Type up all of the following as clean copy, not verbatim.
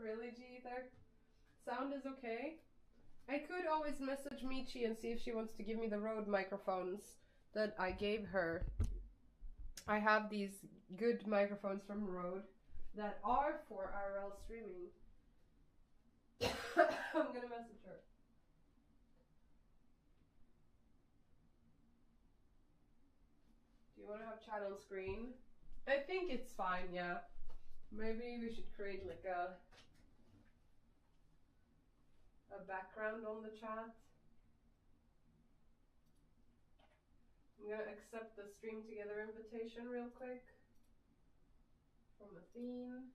Really, G-Ether? Sound is okay? I could always message Michi and see if she wants to give me the Rode microphones that I gave her. I have these good microphones from Rode that are for IRL streaming. I'm gonna message her. Do you want to have chat on screen? I think it's fine, yeah. Maybe we should create like a background on the chat. I'm gonna accept the stream together invitation real quick from Athene.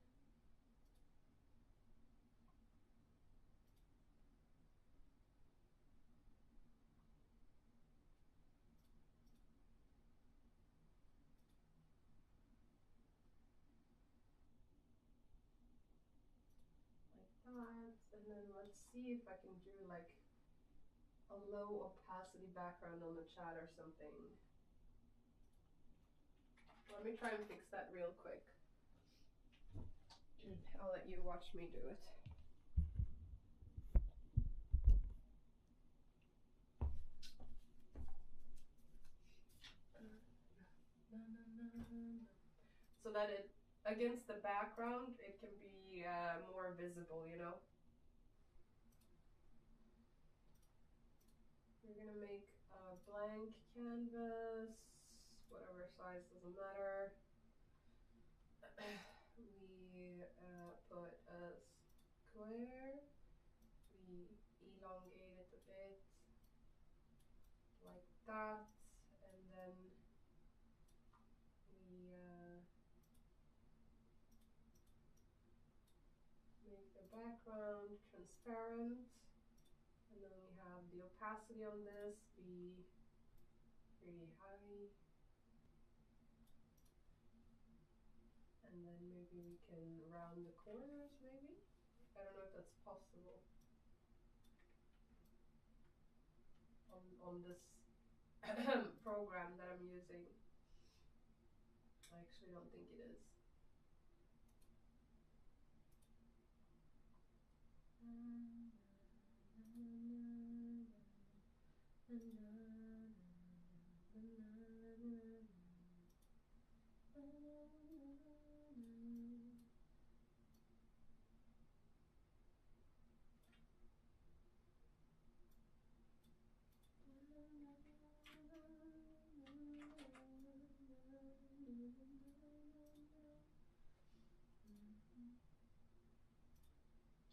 Like that, and then let's see if I can do like a low opacity background on the chat or something. Let me try and fix that real quick. I'll let you watch me do it. So that it, against the background, it can be more visible, you know? We're gonna make a blank canvas, whatever size, doesn't matter. We put a square, we elongate it a bit, like that, and then we make the background transparent, and then we have the opacity on this be pretty high. And then maybe we can round the corners, maybe? I don't know if that's possible. On this program that I'm using. I actually don't think it is.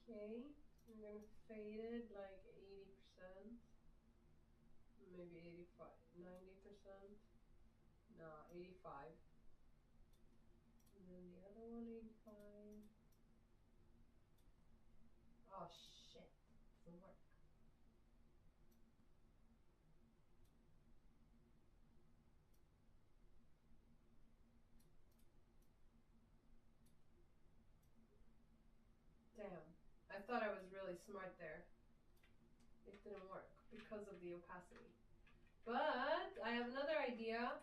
Okay, I'm gonna fade it like 80%, maybe 85, 90%, no, 85. And then the other one, 85. Oh shit, doesn't work. Damn, I thought I was really smart there. It didn't work because of the opacity. But I have another idea.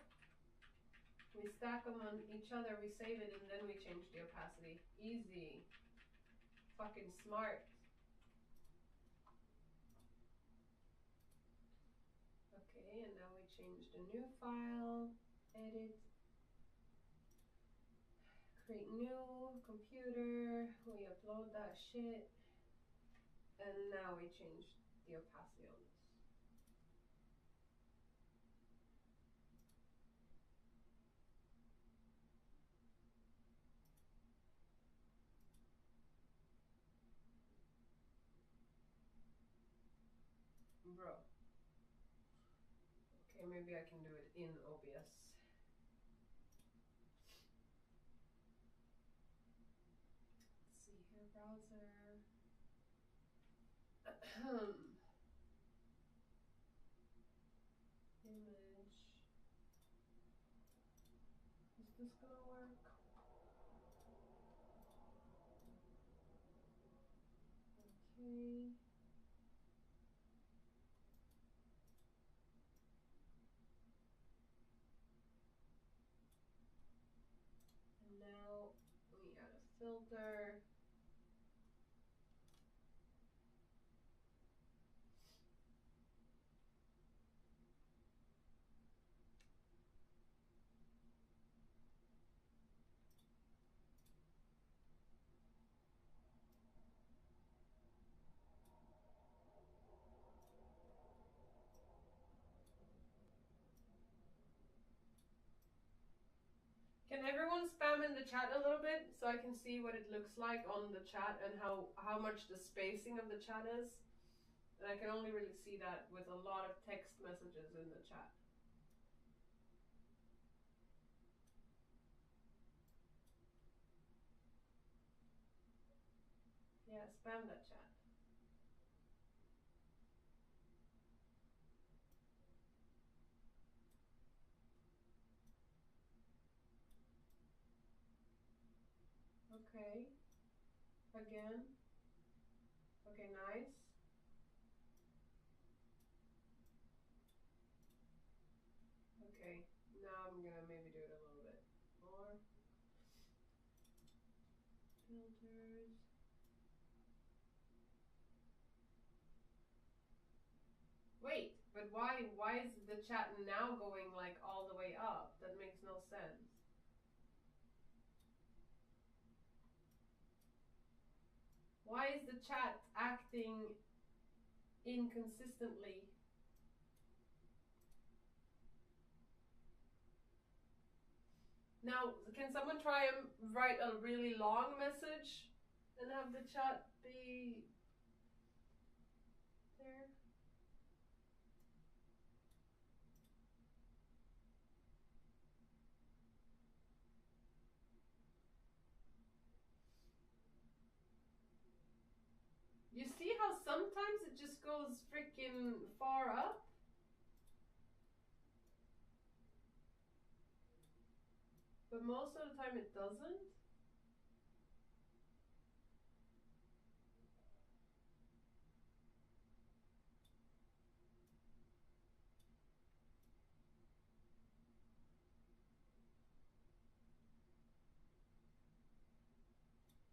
We stack them on each other, we save it, and then we change the opacity. Easy. Fucking smart. Okay, and now we change the new file, edit, create new computer, we upload that shit, and now we change the opacity on this. Bro. Okay, maybe I can do it in OBS. Let's see here, browser. Image. Is this gonna work? Okay. And now we add a filter. everyone spam in the chat a little bit so I can see what it looks like on the chat and how much the spacing of the chat is? And I can only really see that with a lot of text messages in the chat. Yeah, spam that chat. Okay. Again. Okay, nice. Okay, now I'm gonna maybe do it a little bit more. Filters. Wait, but why is the chat now going like all the way up? That makes no sense. Why is the chat acting inconsistently? Now, can someone try and write a really long message and have the chat be there? You see how sometimes it just goes freaking far up? But most of the time it doesn't?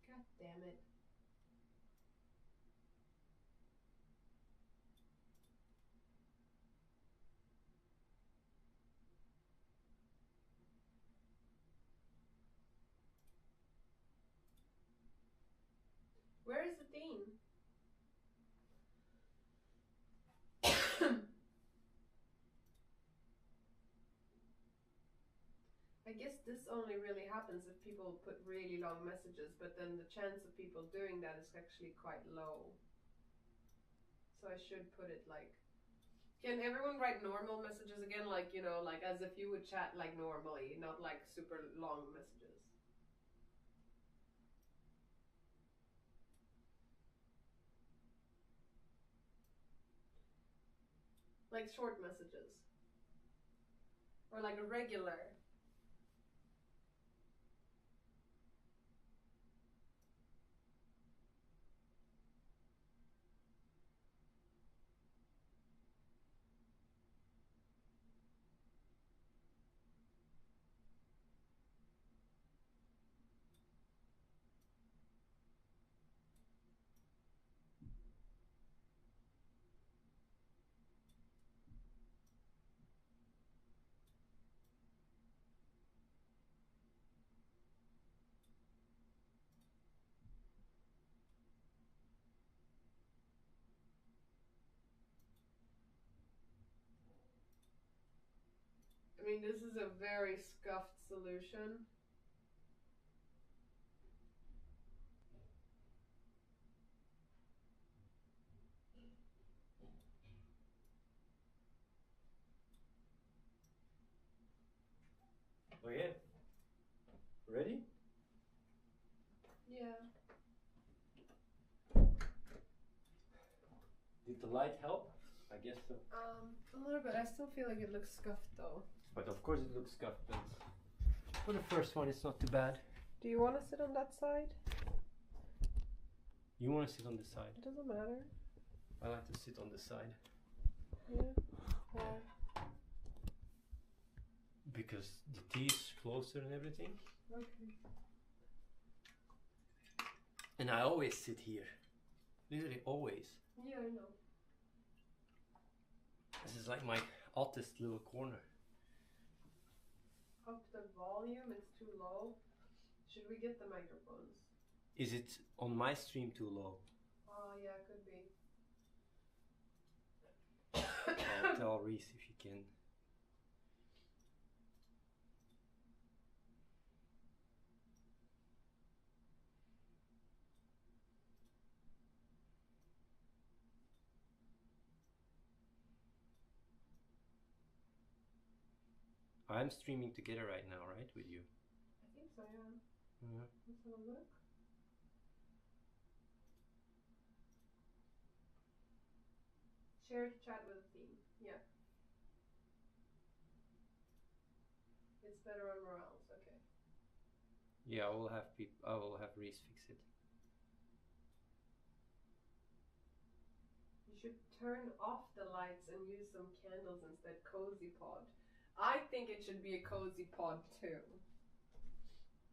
God damn it. Where is Athene? I guess this only really happens if people put really long messages, but then the chance of people doing that is actually quite low. So I should put it like... Can everyone write normal messages again? Like, you know, like as if you would chat like normally, not like super long messages. Like short messages. Or like a regular. I mean, this is a very scuffed solution. Okay. Ready? Yeah. Did the light help? I guess so. A little bit. I still feel like it looks scuffed though. But of course it looks scuffed, but for the first one it's not too bad. Do you want to sit on that side? You want to sit on the side? It doesn't matter. I like to sit on the side. Yeah. Why? Because the tea is closer and everything. Okay. And I always sit here. Literally always. Yeah, I know. This is like my hottest little corner. Up the volume, it's too low. Should we get the microphones? Is it on my stream too low? Oh yeah, it could be. I'll tell Reese if you can. I'm streaming together right now, right, with you? I think so, yeah. Yeah. Let's have a look. Shared chat with Athene. Yeah. It's better on morals. Okay. Yeah, I will have Reese fix it. You should turn off the lights and use some candles instead. Cozy pod. I think it should be a cozy pod too.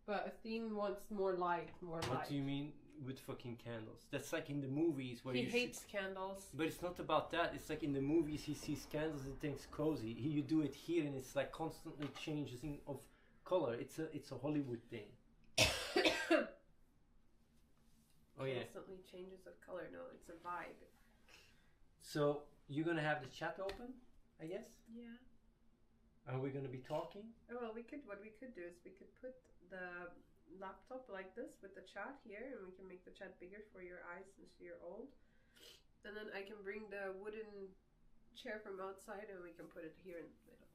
But Athene wants more light, more light. What do you mean with fucking candles? That's like in the movies where he you hates candles. But it's not about that. It's like in the movies he sees candles and thinks cozy. You do it here and it's like constantly changes of color. It's a Hollywood thing. Oh yeah. Constantly changes of color. No, it's a vibe. So you're gonna have the chat open, I guess? Yeah. Are we gonna be talking? Oh, well, what we could do is we could put the laptop like this with the chat here, and we can make the chat bigger for your eyes since you're old. And then I can bring the wooden chair from outside and we can put it here in the middle.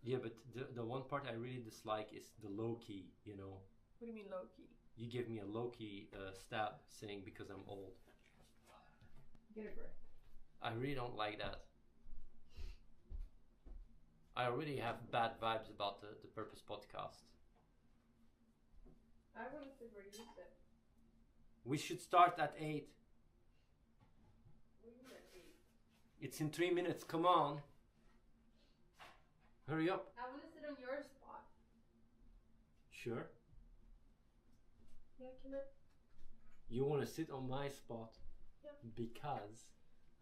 Yeah, but the one part I really dislike is the low key, you know. What do you mean low key? You give me a low key stab saying because I'm old. Get a grip. I really don't like that. I already have bad vibes about the Purpose podcast. I want to sit where you sit. We should start at 8. What do you mean at 8? It's in 3 minutes, come on. Hurry up. I want to sit on your spot. Sure. Yeah, can I? You want to sit on my spot? Yeah. Because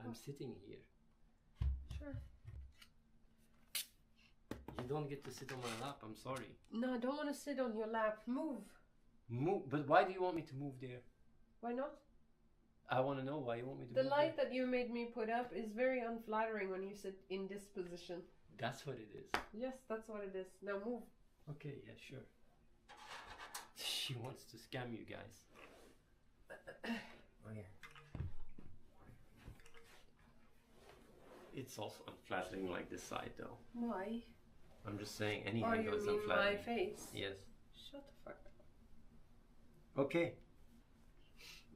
I'm sitting here. Sure. You don't get to sit on my lap, I'm sorry. No, I don't want to sit on your lap. Move. Move, but why do you want me to move there? Why not? I want to know why you want me to The move light there. that you made me put up is very unflattering when you sit in this position. That's what it is. Yes, that's what it is. Now move. Okay, yeah, sure. She wants to scam you guys. Oh yeah. It's also unflattering like this side though. Why? I'm just saying any Oh, angle you is mean unflattering. my face? Yes. Shut the fuck up. Okay.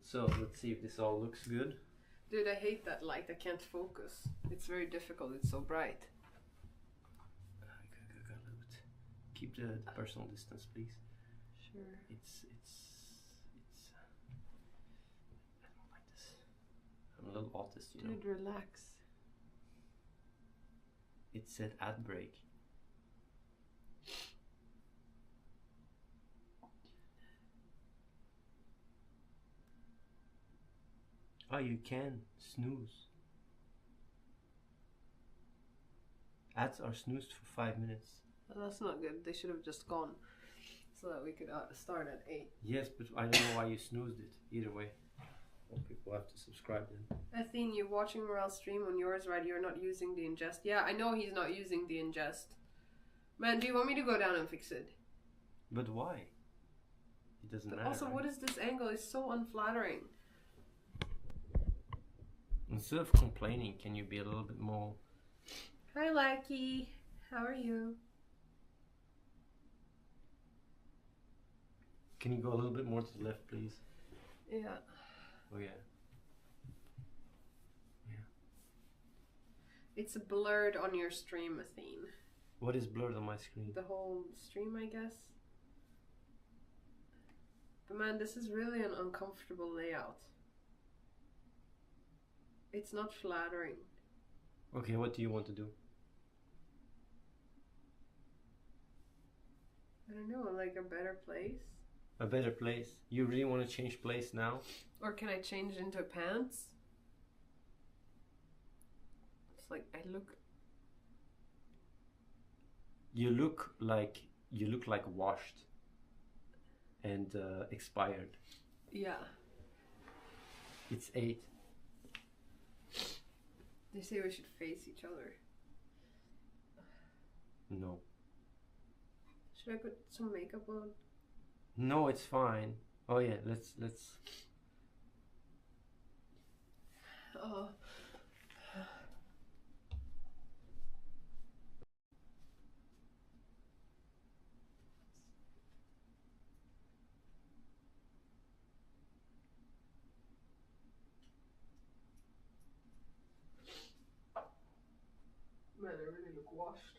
So let's see if this all looks good. Dude, I hate that light. I can't focus. It's very difficult. It's so bright. Keep the personal distance, please. Sure. It's I don't like this. I'm a little autist, you know. Dude, relax. It said ad break. Oh, you can snooze. Ads are snoozed for 5 minutes. Well, that's not good. They should have just gone so that we could start at 8. Yes, but I don't know why you snoozed it. Either way. Well, people have to subscribe then. Athene, you're watching Morel's stream on yours, right? You're not using the ingest. Yeah, I know he's not using the ingest. Man, do you want me to go down and fix it? But why? It doesn't But matter. also, right? what is this angle? It's so unflattering. Instead of complaining, can you be a little bit more... Hi, Lackey. How are you? Can you go a little bit more to the left, please? Yeah. Oh, yeah. It's blurred on your stream, Athene. What is blurred on my screen? The whole stream, I guess. But man, this is really an uncomfortable layout. It's not flattering. Okay, what do you want to do? I don't know, like a better place? A better place? You really want to change place now? Or can I change into pants? It's like I look... You look like washed and expired. Yeah. It's 8. They say we should face each other. No. Should I put some makeup on? No, it's fine. Oh yeah, let's. Oh. look washed.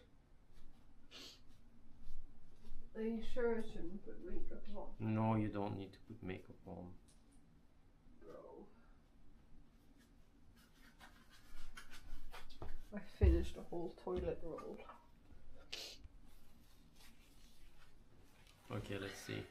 Are you sure I shouldn't put makeup on? No, you don't need to put makeup on. Bro. I finished a whole toilet roll. Okay, let's see.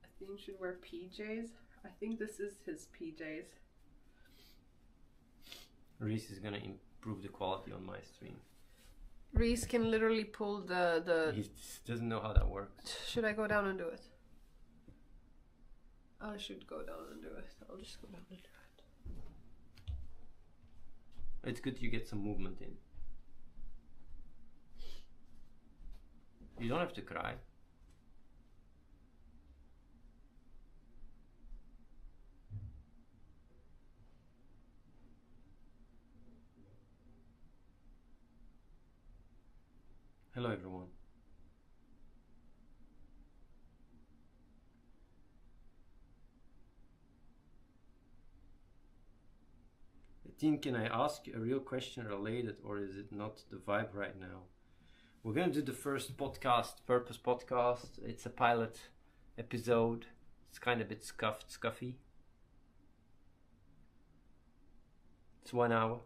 Athene should wear PJs. I think this is his PJs. Reese is gonna improve the quality on my stream. Reese can literally pull the... He doesn't know how that works. Should I go down and do it? I should go down and do it. I'll just go down and do it. It's good you get some movement in. You don't have to cry. Hello everyone. Athene, can I ask a real question related, or is it not the vibe right now? We're gonna do the first podcast, Purpose podcast. It's a pilot episode. It's kind of a bit scuffy. It's 1 hour.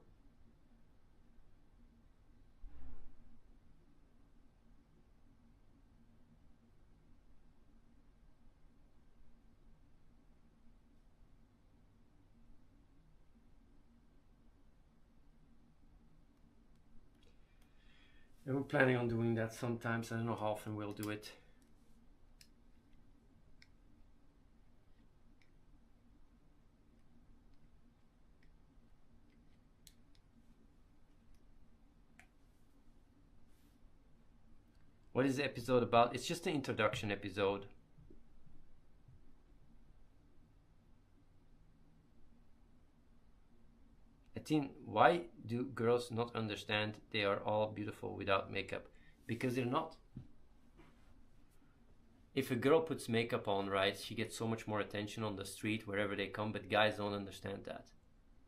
And we're planning on doing that sometimes. I don't know how often we'll do it. What is the episode about? It's just an introduction episode. Athene, why do girls not understand they are all beautiful without makeup? Because they're not. If a girl puts makeup on, right, she gets so much more attention on the street wherever they come, but guys don't understand that.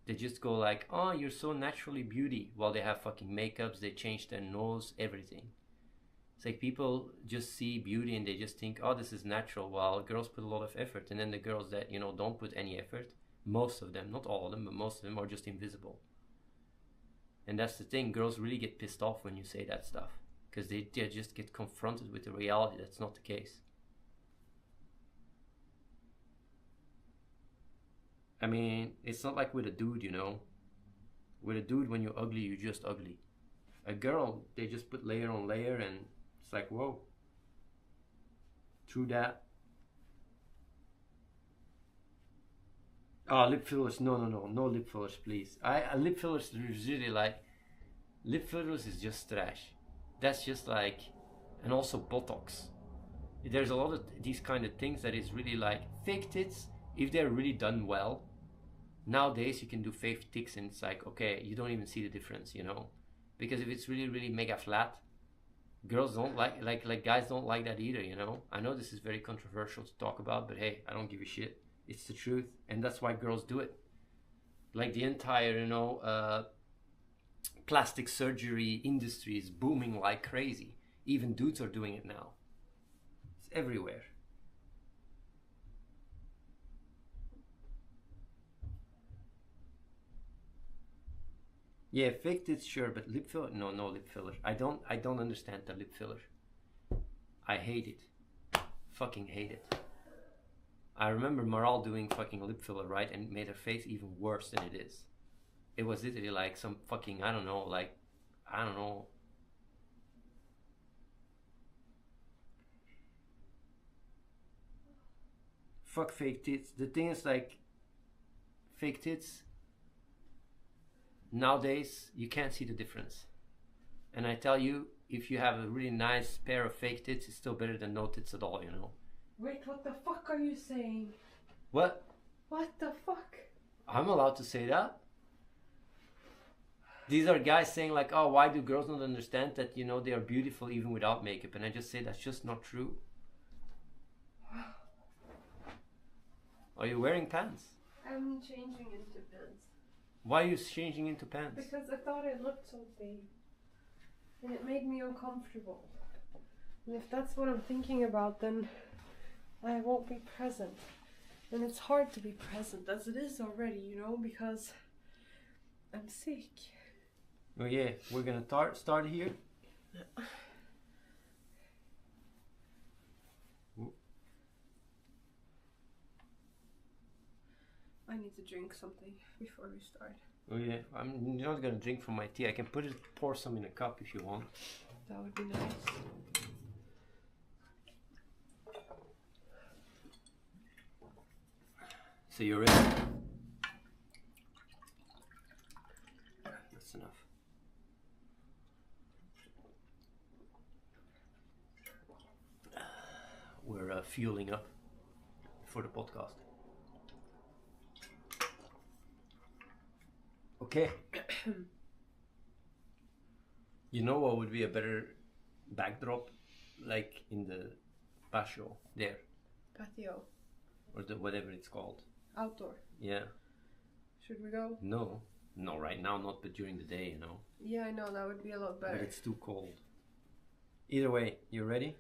They just go like, oh, you're so naturally beauty, while they have fucking makeups, they change their nose, everything. It's like people just see beauty and they just think, oh, this is natural, while girls put a lot of effort. And then the girls that, you know, don't put any effort, most of them, not all of them, but most of them are just invisible. And that's the thing, girls really get pissed off when you say that stuff, because they just get confronted with the reality that's not the case. I mean, it's not like with a dude, you know. With a dude, when you're ugly, you're just ugly. A girl, they just put layer on layer and it's like, whoa. True that. Oh, lip fillers, no lip fillers, please. Lip fillers is really like, lip fillers is just trash. That's just like, and also Botox. There's a lot of these kind of things that is really like, fake tits, if they're really done well, nowadays you can do fake tits and it's like, okay, you don't even see the difference, you know? Because if it's really, really mega flat, girls don't like guys don't like that either, you know? I know this is very controversial to talk about, but hey, I don't give a shit. It's the truth, and that's why girls do it. Like the entire, you know, plastic surgery industry is booming like crazy. Even dudes are doing it now. It's everywhere. Yeah, fake tits, sure, but lip filler? No lip filler. I don't understand the lip filler. I hate it. Fucking hate it. I remember Maral doing fucking lip filler, right, and it made her face even worse than it is. It was literally like some fucking, I don't know. Fuck fake tits. The thing is, like, fake tits, nowadays, you can't see the difference. And I tell you, if you have a really nice pair of fake tits, it's still better than no tits at all, you know. Wait, what the fuck are you saying? What? What the fuck? I'm allowed to say that? These are guys saying like, oh, why do girls not understand that, you know, they are beautiful even without makeup? And I just say that's just not true. Are you wearing pants? I'm changing into pants. Why are you changing into pants? Because I thought it looked so big. And it made me uncomfortable. And if that's what I'm thinking about, then I won't be present. And it's hard to be present as it is already, you know, because I'm sick. Oh yeah, we're gonna start here. I need to drink something before we start. Oh yeah, I'm not gonna drink from my tea. I can pour some in a cup if you want. That would be nice. So you're ready? That's enough. We're fueling up for the podcast. Okay. You know what would be a better backdrop? Like in the patio there. Patio. Or the whatever it's called. Outdoor. Yeah. Should we go? No. No, right now not, but during the day, you know. Yeah, I know, that would be a lot better. But it's too cold. Either way, you ready?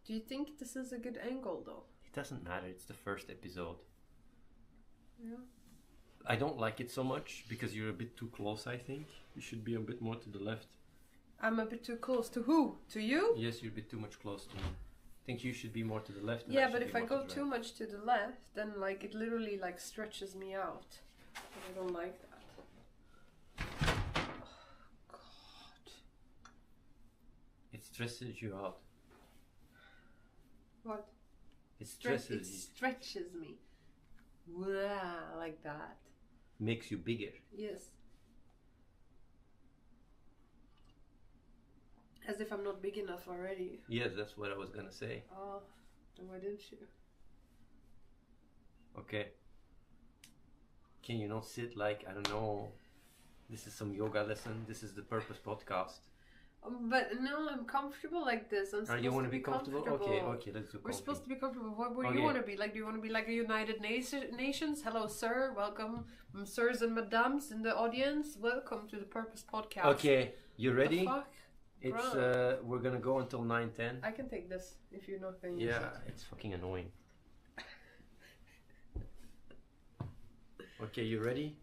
Do you think this is a good angle though? It doesn't matter, it's the first episode. Yeah. I don't like it so much because you're a bit too close, I think. You should be a bit more to the left. I'm a bit too close to who? To you? Yes, you're a bit too much close to me. I think you should be more to the left. And Yeah, but if I go too much to the left, then like it literally like stretches me out. And I don't like that. Oh, God. It stresses you out. What? It stresses It you. stretches me. Wow, like that. Makes you bigger. Yes. As if I'm not big enough already. Yes, that's what I was gonna say. Oh, then why didn't you? Okay. Can you not sit like, I don't know, this is some yoga lesson, this is the Purpose podcast. But no, I'm comfortable like this. I'm supposed You want to be comfortable. Okay, let's do We're comfy. supposed to be comfortable. What would Okay. you want to be like? Do you want to be like a United Nations? Hello, sir. Welcome, sirs and madams in the audience. Welcome to the Purpose podcast. Okay, you ready? The fuck? It's Right. we're gonna go until 9:10. I can take this if you're not going to use Yeah, it. it's fucking annoying. Okay, you ready?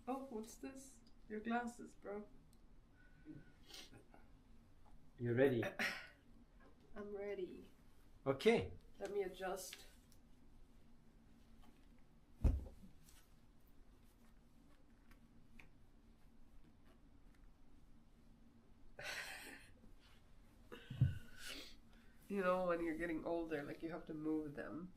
Oh, what's this? Your glasses, bro. You ready? I'm ready. Okay. Let me adjust. You know, when you're getting older, like you have to move them.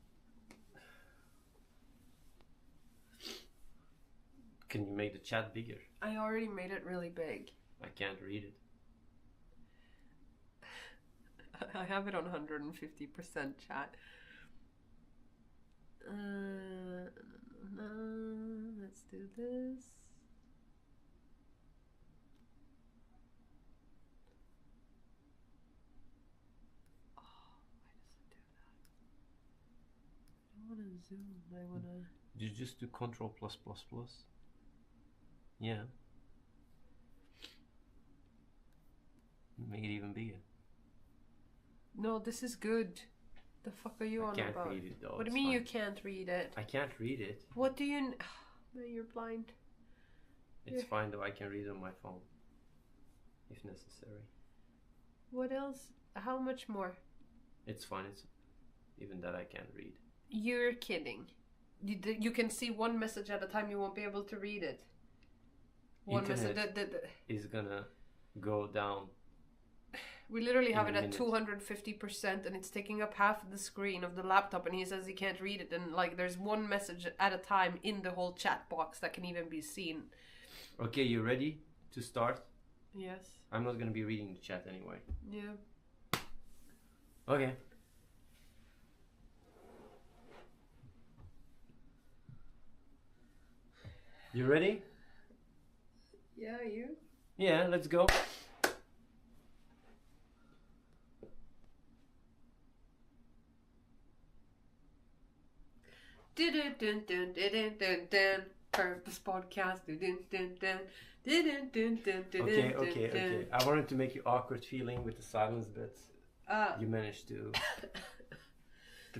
Can you make the chat bigger? I already made it really big. I can't read it. I have it on 150% chat. Let's do this. Oh, why does it do that? I don't want to zoom. I want to... You just do Control plus plus plus. Yeah. Make it even bigger. No, this is good. The fuck are you on I can't about? read it though. What do it's you mean fine. you can't read it? I can't read it. What do you... Man, you're blind. It's Yeah. fine though. I can read it on my phone. If necessary. What else? How much more? It's fine. It's even that I can't read. You're kidding. You can see one message at a time. You won't be able to read it. One Internet message. is gonna go down. We literally have in it a at minute. 250%, and it's taking up half of the screen of the laptop. And he says he can't read it. And like, there's one message at a time in the whole chat box that can even be seen. Okay, you ready to start? Yes. I'm not gonna be reading the chat anyway. Yeah. Okay. You ready? Yeah, you? Yeah, let's go. Purpose podcast. Okay. I wanted to make you awkward feeling with the silence, but you managed to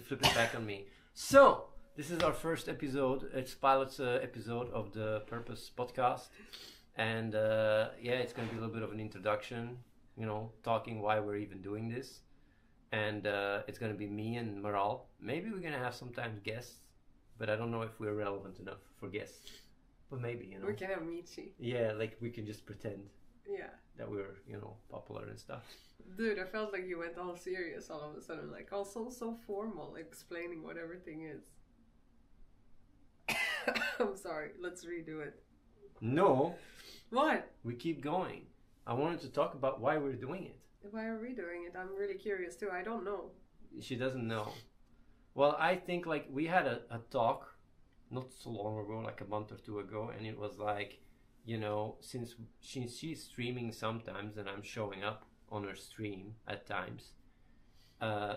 flip it back on me. So, this is our first episode. It's pilot's episode of the Purpose podcast. And yeah, it's going to be a little bit of an introduction, you know, talking why we're even doing this. And it's going to be me and Maral. Maybe we're going to have sometimes guests, but I don't know if we're relevant enough for guests. But maybe, you know. We can have Michi. Yeah, like we can just pretend that we're, you know, popular and stuff. Dude, I felt like you went all serious all of a sudden. Like, also so formal, explaining what everything is. I'm sorry, let's redo it. No. What? We keep going. I wanted to talk about why we're doing it. Why are we doing it? I'm really curious too. I don't know. She doesn't know. Well, I think like we had a talk not so long ago, like a month or two ago, and it was like, you know, since she's streaming sometimes and I'm showing up on her stream at times,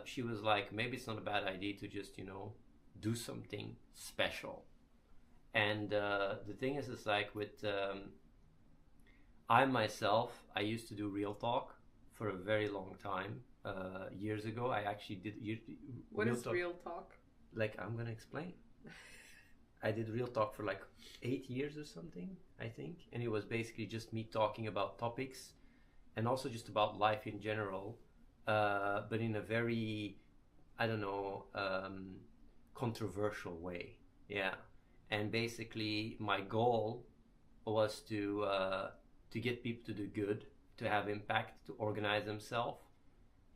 she was like, maybe it's not a bad idea to just, you know, do something special. And the thing is like with I used to do Real Talk for a very long time. Years ago, I actually did. What is Real Talk? Like, I'm gonna explain. I did Real Talk for like 8 years or something, I think, and it was basically just me talking about topics, and also just about life in general, but in a very, I don't know, controversial way. Yeah, and basically my goal was to get people to do good, to have impact, to organize themselves.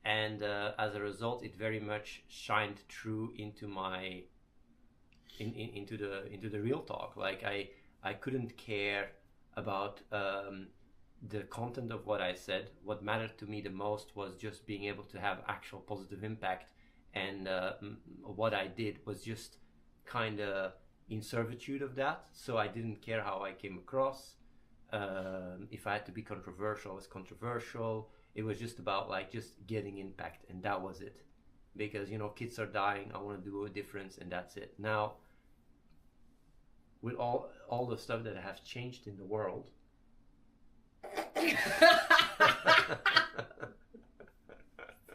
And as a result, it very much shined through into my into the Real Talk. Like I couldn't care about the content of what I said. What mattered to me the most was just being able to have actual positive impact. And what I did was just kind of in servitude of that. So I didn't care how I came across. If I had to be controversial, I was controversial. It was just about like just getting impact, and that was it. Because, you know, kids are dying, I want to do a difference, and that's it. Now, with all the stuff that has changed in the world,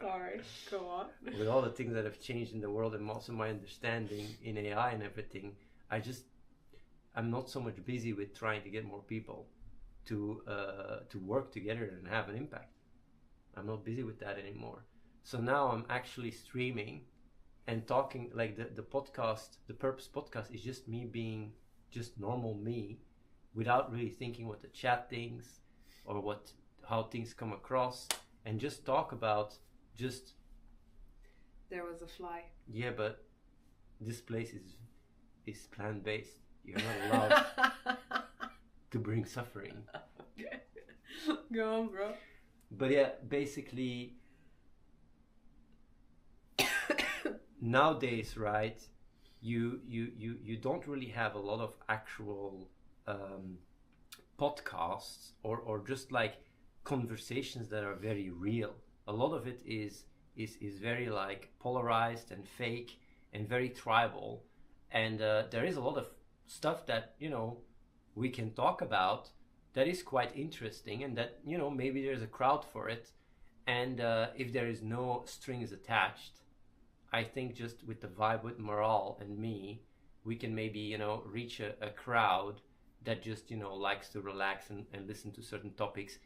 sorry, go on. With all the things that have changed in the world, and also my understanding in AI and everything, I'm not so much busy with trying to get more people to work together and have an impact. I'm not busy with that anymore. So now I'm actually streaming and talking, like the podcast, the Purpose podcast is just me being just normal me, without really thinking what the chat thinks or how things come across, and just talk about just. There was a fly. Yeah, but this place is plant-based. You're not allowed to bring suffering. Okay. Go on, bro. But yeah, basically, nowadays, right, you don't really have a lot of actual podcasts or just like conversations that are very real. A lot of it is very like polarized and fake and very tribal, and there is a lot of stuff that, you know, we can talk about that is quite interesting, and that, you know, maybe there's a crowd for it. And if there is no strings attached, I think just with the vibe with Moral and me, we can maybe, you know, reach a crowd that just, you know, likes to relax and listen to certain topics,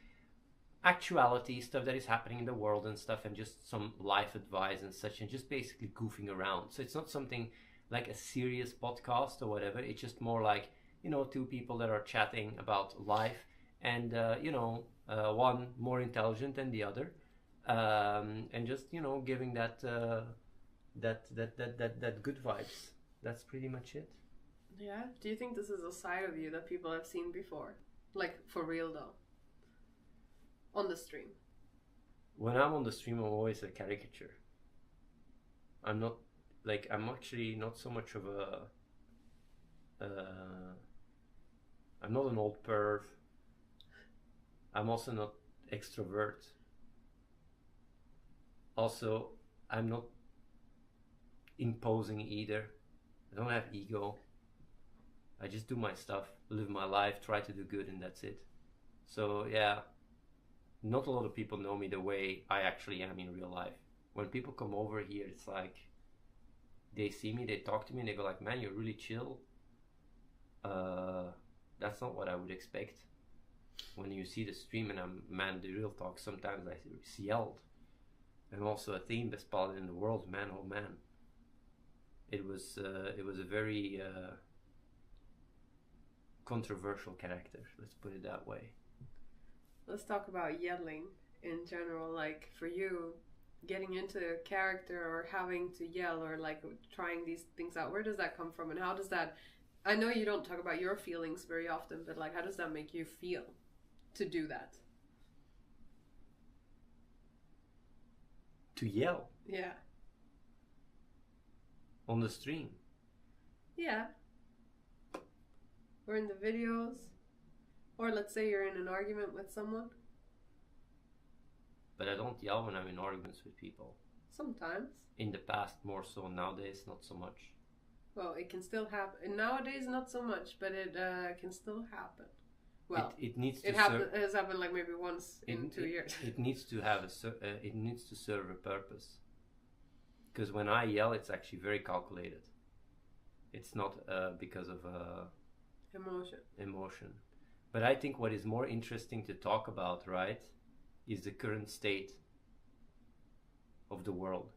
actuality, stuff that is happening in the world and stuff, and just some life advice and such, and just basically goofing around. So it's not something like a serious podcast or whatever. It's just more like, you know, two people that are chatting about life, and you know, one more intelligent than the other, and just, you know, giving that good vibes. That's pretty much it. Yeah. Do you think this is a side of you that people have seen before, like for real though? on the stream? When I'm on the stream, I'm always a caricature. I'm not, like, I'm actually not so much of a, I'm not an old perv. I'm also not extrovert. Also, I'm not imposing either. I don't have ego. I just do my stuff, live my life, try to do good, and that's it. So yeah, not a lot of people know me the way I actually am in real life. When people come over here, it's like they see me, they talk to me, and they go like, "Man, you're really chill." That's not what I would expect. When you see the stream and I'm, man, the real talk, sometimes I yelled. And also Athene, best pilot in the world, man, oh man. It was a very controversial character, let's put it that way. Let's talk about yelling in general. Like for you, getting into a character or having to yell or like trying these things out, where does that come from, and how does that, I know you don't talk about your feelings very often, but like how does that make you feel to do that? To yell? Yeah. On the stream? Yeah. Or in the videos? Or let's say you're in an argument with someone? But I don't yell when I'm in arguments with people. Sometimes. In the past more so, nowadays not so much. Well, it can still happen. Nowadays not so much, but it can still happen. Well, it needs to it has happened like maybe once in 2 years. It needs to have it needs to serve a purpose. Because when I yell, it's actually very calculated. It's not because of emotion. But I think what is more interesting to talk about, right, is the current state of the world.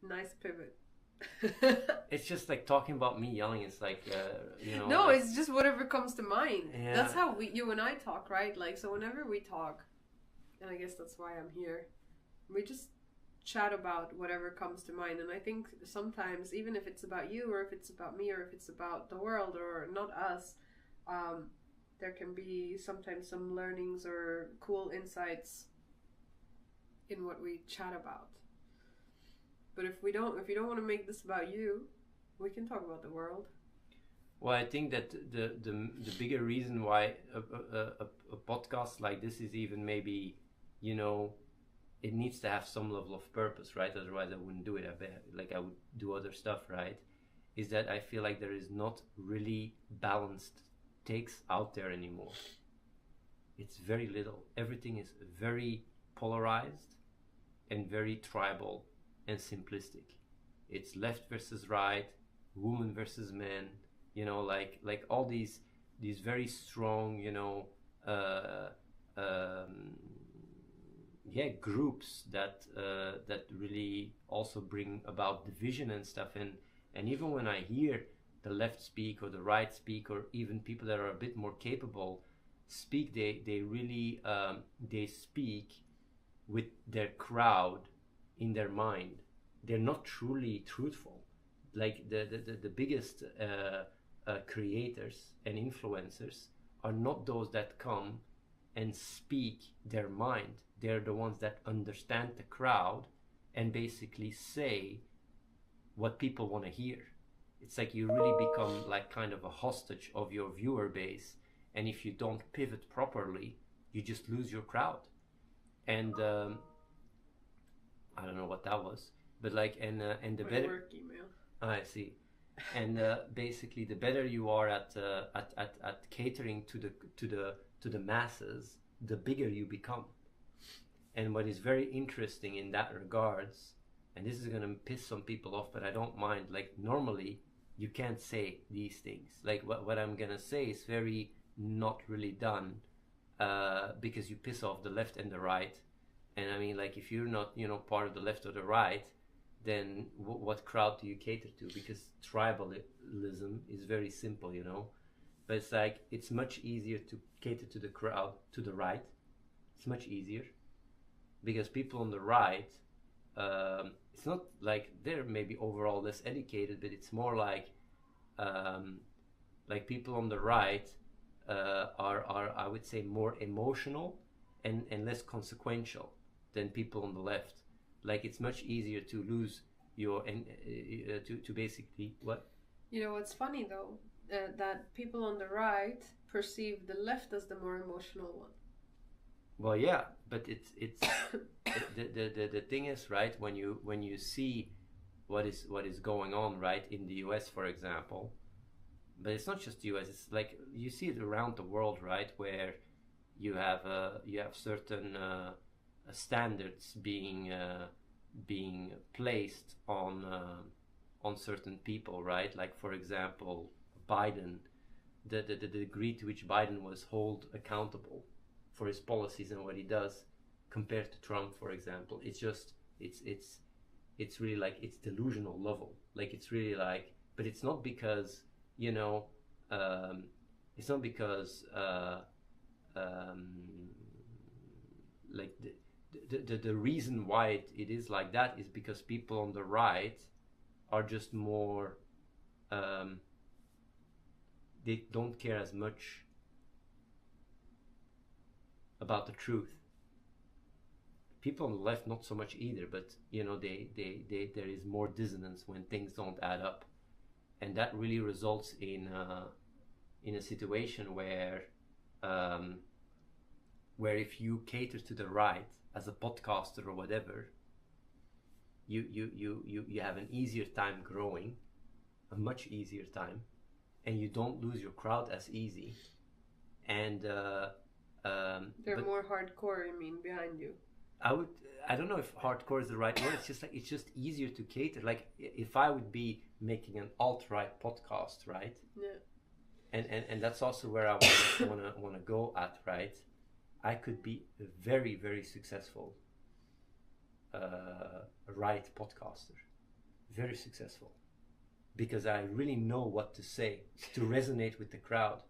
Nice pivot. It's just like talking about me yelling. It's like No, like, it's just whatever comes to mind. Yeah. That's how you and I talk, right? Like, so whenever we talk, and I guess that's why I'm here, we just chat about whatever comes to mind. And I think sometimes, even if it's about you or if it's about me or if it's about the world or not us, there can be sometimes some learnings or cool insights in what we chat about. But if you don't want to make this about you, we can talk about the world. Well, I think that the bigger reason why a podcast like this is even maybe, it needs to have some level of purpose, right? Otherwise I wouldn't do it. I would do other stuff, right? Is that I feel like there is not really balanced takes out there anymore. It's very little. Everything is very polarized and very tribal and simplistic. It's left versus right, woman versus man, like all these very strong, groups that really also bring about division and stuff. And even when I hear the left speak or the right speak, or even people that are a bit more capable speak, they really they speak with their crowd in their mind. They're not truly truthful. Like the biggest creators and influencers are not those that come and speak their mind. They're the ones that understand the crowd and basically say what people want to hear. It's like you really become like kind of a hostage of your viewer base, and if you don't pivot properly, you just lose your crowd. And I don't know what that was, but like and the My better work email. I see. And basically, the better you are at catering to the masses, the bigger you become. And what is very interesting in that regards, and this is gonna piss some people off, but I don't mind. Like normally, you can't say these things. Like what I'm gonna say is very not really done, because you piss off the left and the right. And I mean, like if you're not part of the left or the right, then what crowd do you cater to? Because tribalism is very simple, but it's like it's much easier to cater to the crowd to the right. It's much easier because people on the right, it's not like they're maybe overall less educated, but it's more like people on the right are I would say more emotional and less consequential than people on the left. Like it's much easier to lose your and to basically what. You know what's funny though, that people on the right perceive the left as the more emotional one. Well, yeah, but it's the thing is, right, when you see what is going on, right, in the US, for example, but it's not just the US, it's like you see it around the world, right, where you have certain standards being placed on certain people, right? Like for example, Biden, the degree to which Biden was held accountable for his policies and what he does compared to Trump, for example, it's just it's really like it's delusional level. Like it's really like, but it's not because it's not because like the reason why it is like that is because people on the right are just more they don't care as much about the truth. People on the left not so much either, but they there is more dissonance when things don't add up, and that really results in a situation where if you cater to the right as a podcaster or whatever, you have an easier time growing, a much easier time, and you don't lose your crowd as easy. And they're more hardcore, I mean, behind you. I don't know if hardcore is the right word. It's just easier to cater. Like if I would be making an alt-right podcast, right? Yeah. And that's also where I want to go at, right? I could be a very, very successful right podcaster, very successful, because I really know what to say to resonate with the crowd.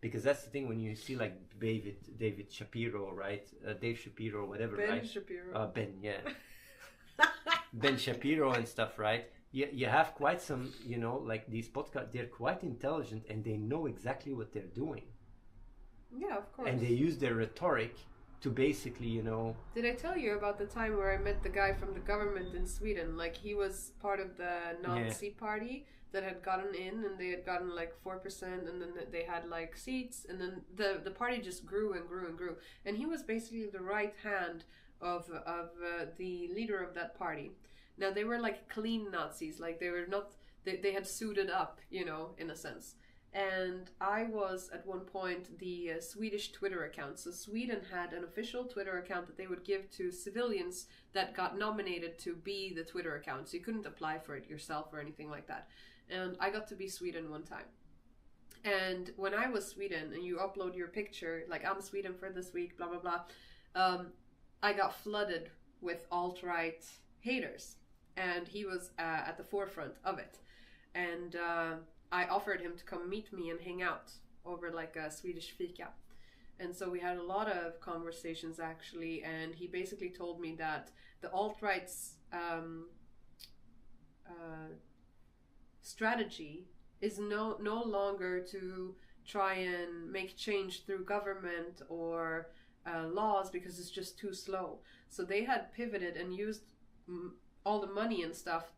Because that's the thing when you see like David Shapiro, right? Dave Shapiro or whatever, Ben right? Shapiro. Ben, yeah. Ben Shapiro and stuff, right? You have quite some, like these podcasts, they're quite intelligent and they know exactly what they're doing. Yeah, of course. And they use their rhetoric to basically, Did I tell you about the time where I met the guy from the government in Sweden? Like he was part of the Nazi party that had gotten in, and they had gotten like 4%, and then they had like seats, and then the party just grew and grew and grew, and he was basically the right hand of the leader of that party. Now they were like clean Nazis, like they were not, they had suited up, in a sense. And I was at one point the Swedish Twitter account. So Sweden had an official Twitter account that they would give to civilians that got nominated to be the Twitter account. So you couldn't apply for it yourself or anything like that. And I got to be Sweden one time. And when I was Sweden and you upload your picture, like I'm Sweden for this week, blah, blah, blah, I got flooded with alt-right haters. And he was at the forefront of it. And I offered him to come meet me and hang out over like a Swedish fika. And so we had a lot of conversations actually, and he basically told me that the alt-right's strategy is no longer to try and make change through government or laws, because it's just too slow. So they had pivoted and used all the money and stuff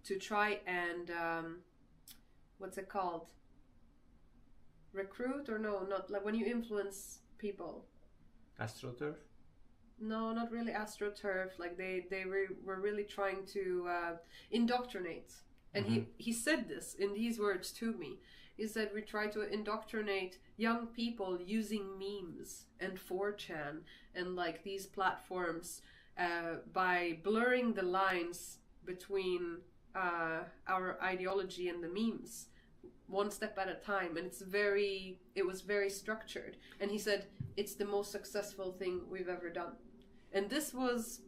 to try and what's it called? Recruit, or no, not like when you influence people. AstroTurf? No, not really AstroTurf. Like they were really trying to indoctrinate. And he said this in these words to me. He said we try to indoctrinate young people using memes and 4chan and like these platforms by blurring the lines between our ideology and the memes, one step at a time. And it was very structured. And he said it's the most successful thing we've ever done. And this was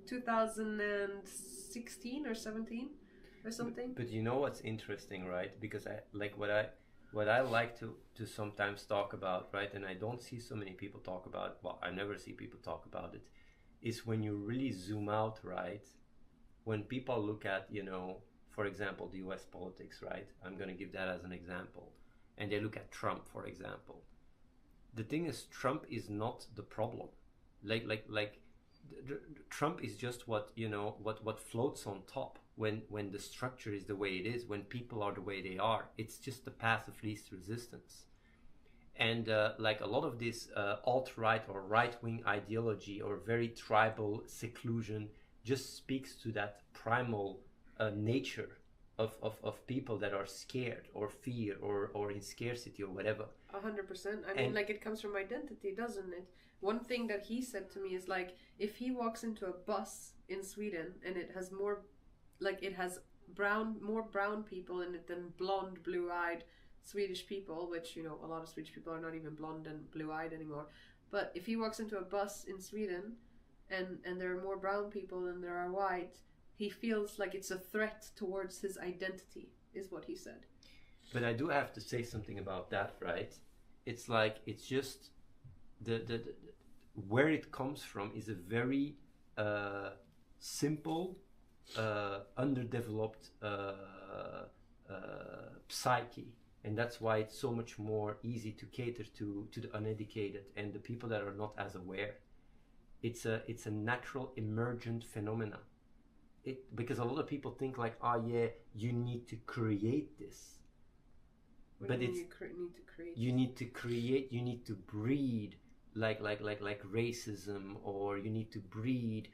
2016 or 17 or something. But you know what's interesting, right? Because I like what I like to sometimes talk about, right? And I don't see so many people talk about, well, I never see people talk about it, is when you really zoom out, right? When people look at, for example, the US politics, right? I'm going to give that as an example. And they look at Trump, for example. The thing is, Trump is not the problem. Trump is just what what floats on top when the structure is the way it is, when people are the way they are. It's just the path of least resistance. And like a lot of this alt-right or right-wing ideology or very tribal seclusion just speaks to that primal nature of people that are scared or fear or in scarcity or whatever. 100%. I mean, like, it comes from identity, doesn't it? One thing that he said to me is, like, if he walks into a bus in Sweden and it has more, like, it has more brown people in it than blonde, blue-eyed Swedish people, which, you know, a lot of Swedish people are not even blonde and blue-eyed anymore. But if he walks into a bus in Sweden and there are more brown people than there are white, he feels like it's a threat towards his identity, is what he said. But I do have to say something about that, right? It's like, it's just the where it comes from is a very simple, underdeveloped psyche, and that's why it's so much more easy to cater to the uneducated and the people that are not as aware. It's a natural emergent phenomena. Because a lot of people think like, oh yeah, you need to create this. But it's you need to create, you need to breed like racism, or you need to breed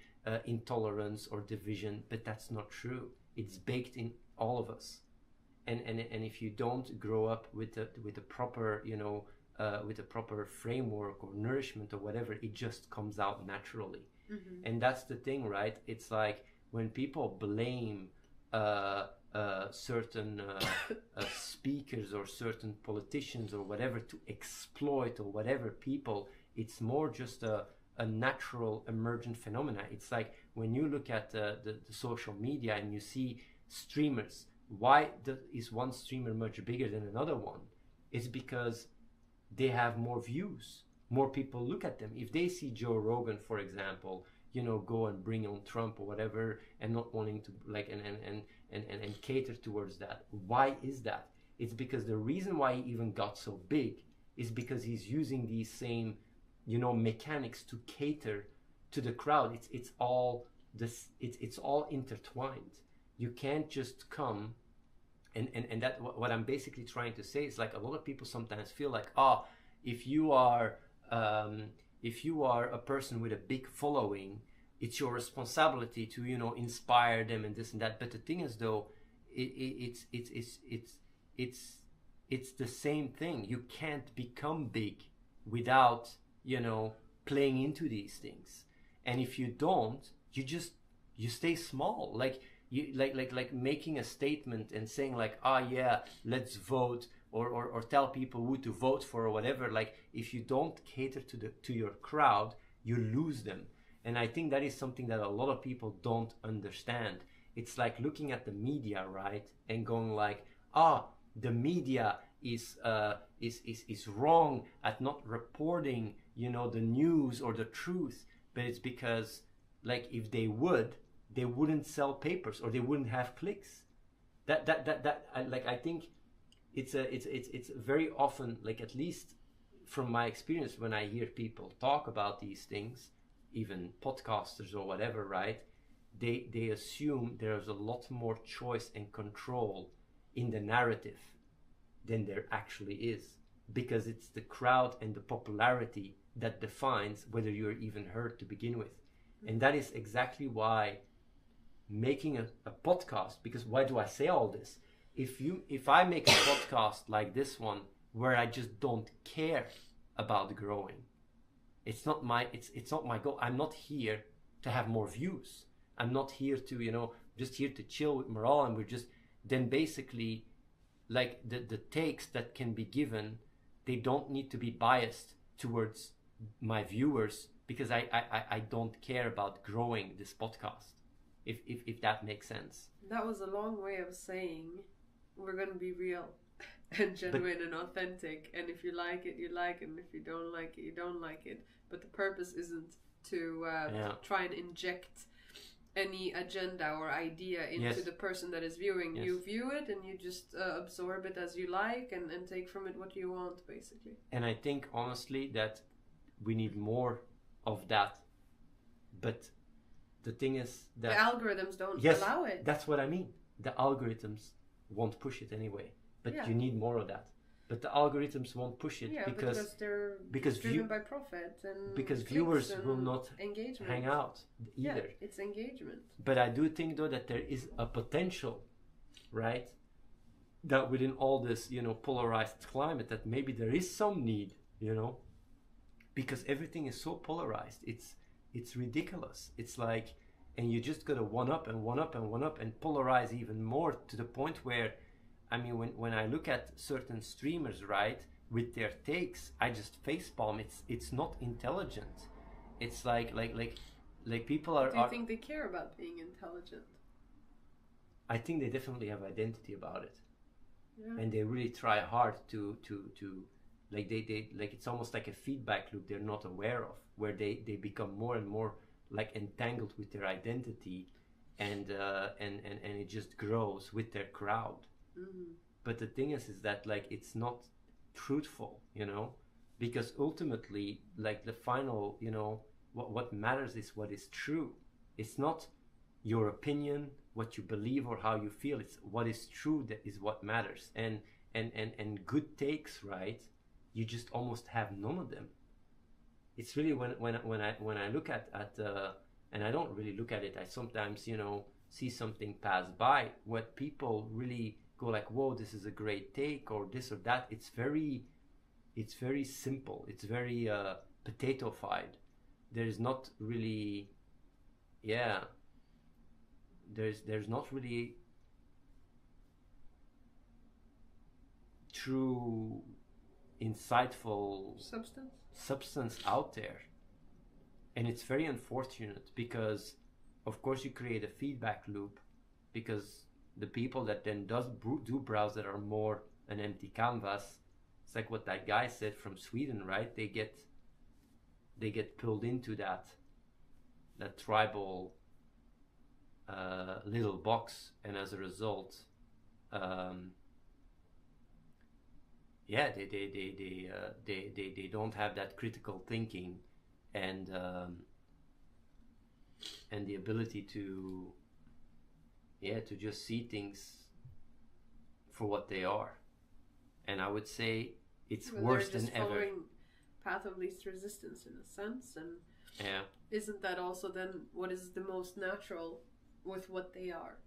intolerance or division. But that's not true. It's baked in all of us. And if you don't grow up with the proper, you know, with a proper framework or nourishment or whatever, it just comes out naturally. Mm-hmm. And that's the thing, right? It's like when people blame certain speakers or certain politicians or whatever to exploit or whatever people, it's more just a natural emergent phenomena. It's like when you look at the social media and you see streamers, why is one streamer much bigger than another one? It's because they have more views, more people look at them. If they see Joe Rogan, for example, you know, go and bring on Trump or whatever, and not wanting to like and cater towards that. Why is that? It's because the reason why he even got so big is because he's using these same, you know, mechanics to cater to the crowd. It's all this. It's all intertwined. You can't just come and that what I'm basically trying to say is like a lot of people sometimes feel like, if you are a person with a big following, it's your responsibility to, you know, inspire them and this and that. But the thing is, though, it's the same thing. You can't become big without, you know, playing into these things. And if you don't, you stay small. Like you like making a statement and saying like, yeah, let's vote. Or tell people who to vote for or whatever. Like, if you don't cater to your crowd, you lose them. And I think that is something that a lot of people don't understand. It's like looking at the media, right, and going like, the media is wrong at not reporting, you know, the news or the truth. But it's because, like, if they wouldn't sell papers or they wouldn't have clicks. I think. It's very often, like, at least from my experience, when I hear people talk about these things, even podcasters or whatever, right, they assume there's a lot more choice and control in the narrative than there actually is, because it's the crowd and the popularity that defines whether you're even heard to begin with. And that is exactly why making a podcast, because why do I say all this? If I make a podcast like this one where I just don't care about growing, it's not my goal. I'm not here to have more views. I'm not here to, you know, just here to chill with Moral, and we're just then basically like the takes that can be given, they don't need to be biased towards my viewers, because I don't care about growing this podcast. If that makes sense. That was a long way of saying we're going to be real and genuine and authentic, and if you like it, you like it, and if you don't like it, you don't like it. But the purpose isn't to try and inject any agenda or idea into the person that is viewing. Yes. You view it and you just absorb it as you like, and take from it what you want, basically. And I think honestly that we need more of that. But the thing is The that algorithms don't yes, allow it. that's what I mean. The algorithms won't push it anyway, but Yeah. you need more of that. But the algorithms won't push it Yeah, because they're because driven by profit and because clicks viewers and will not engagement. hang out either. Yeah, it's engagement. But I do think though that there is a potential, right? That within all this, polarized climate, that maybe there is some need, because everything is so polarized. It's ridiculous. It's like, and you just gotta one up and one up and one up and polarize even more to the point where, I mean, when I look at certain streamers, right, with their takes, I just facepalm. It's not intelligent. It's like people are. Do you think they care about being intelligent? I think they definitely have identity about it. Yeah. And they really try hard to like they like, it's almost like a feedback loop they're not aware of, where they become more and more like entangled with their identity, and it just grows with their crowd. Mm-hmm. But the thing is that like it's not truthful, because ultimately, like, the final, what matters is what is true. It's not your opinion, what you believe, or how you feel. It's what is true that is what matters. And good takes, right? You just almost have none of them. It's really when I look at and I don't really look at it. I sometimes see something pass by, what people really go like, whoa, this is a great take, or this or that. It's very simple. It's very potato-fied. There's not really, yeah. There's not really true insightful substance out there. And it's very unfortunate, because of course you create a feedback loop, because the people that then do browse that are more an empty canvas, it's like what that guy said from Sweden, right? They get pulled into that tribal little box, and as a result, they don't have that critical thinking and the ability to just see things for what they are. And I would say it's worse than ever. Following path of least resistance in a sense, and yeah, isn't that also then what is the most natural with what they are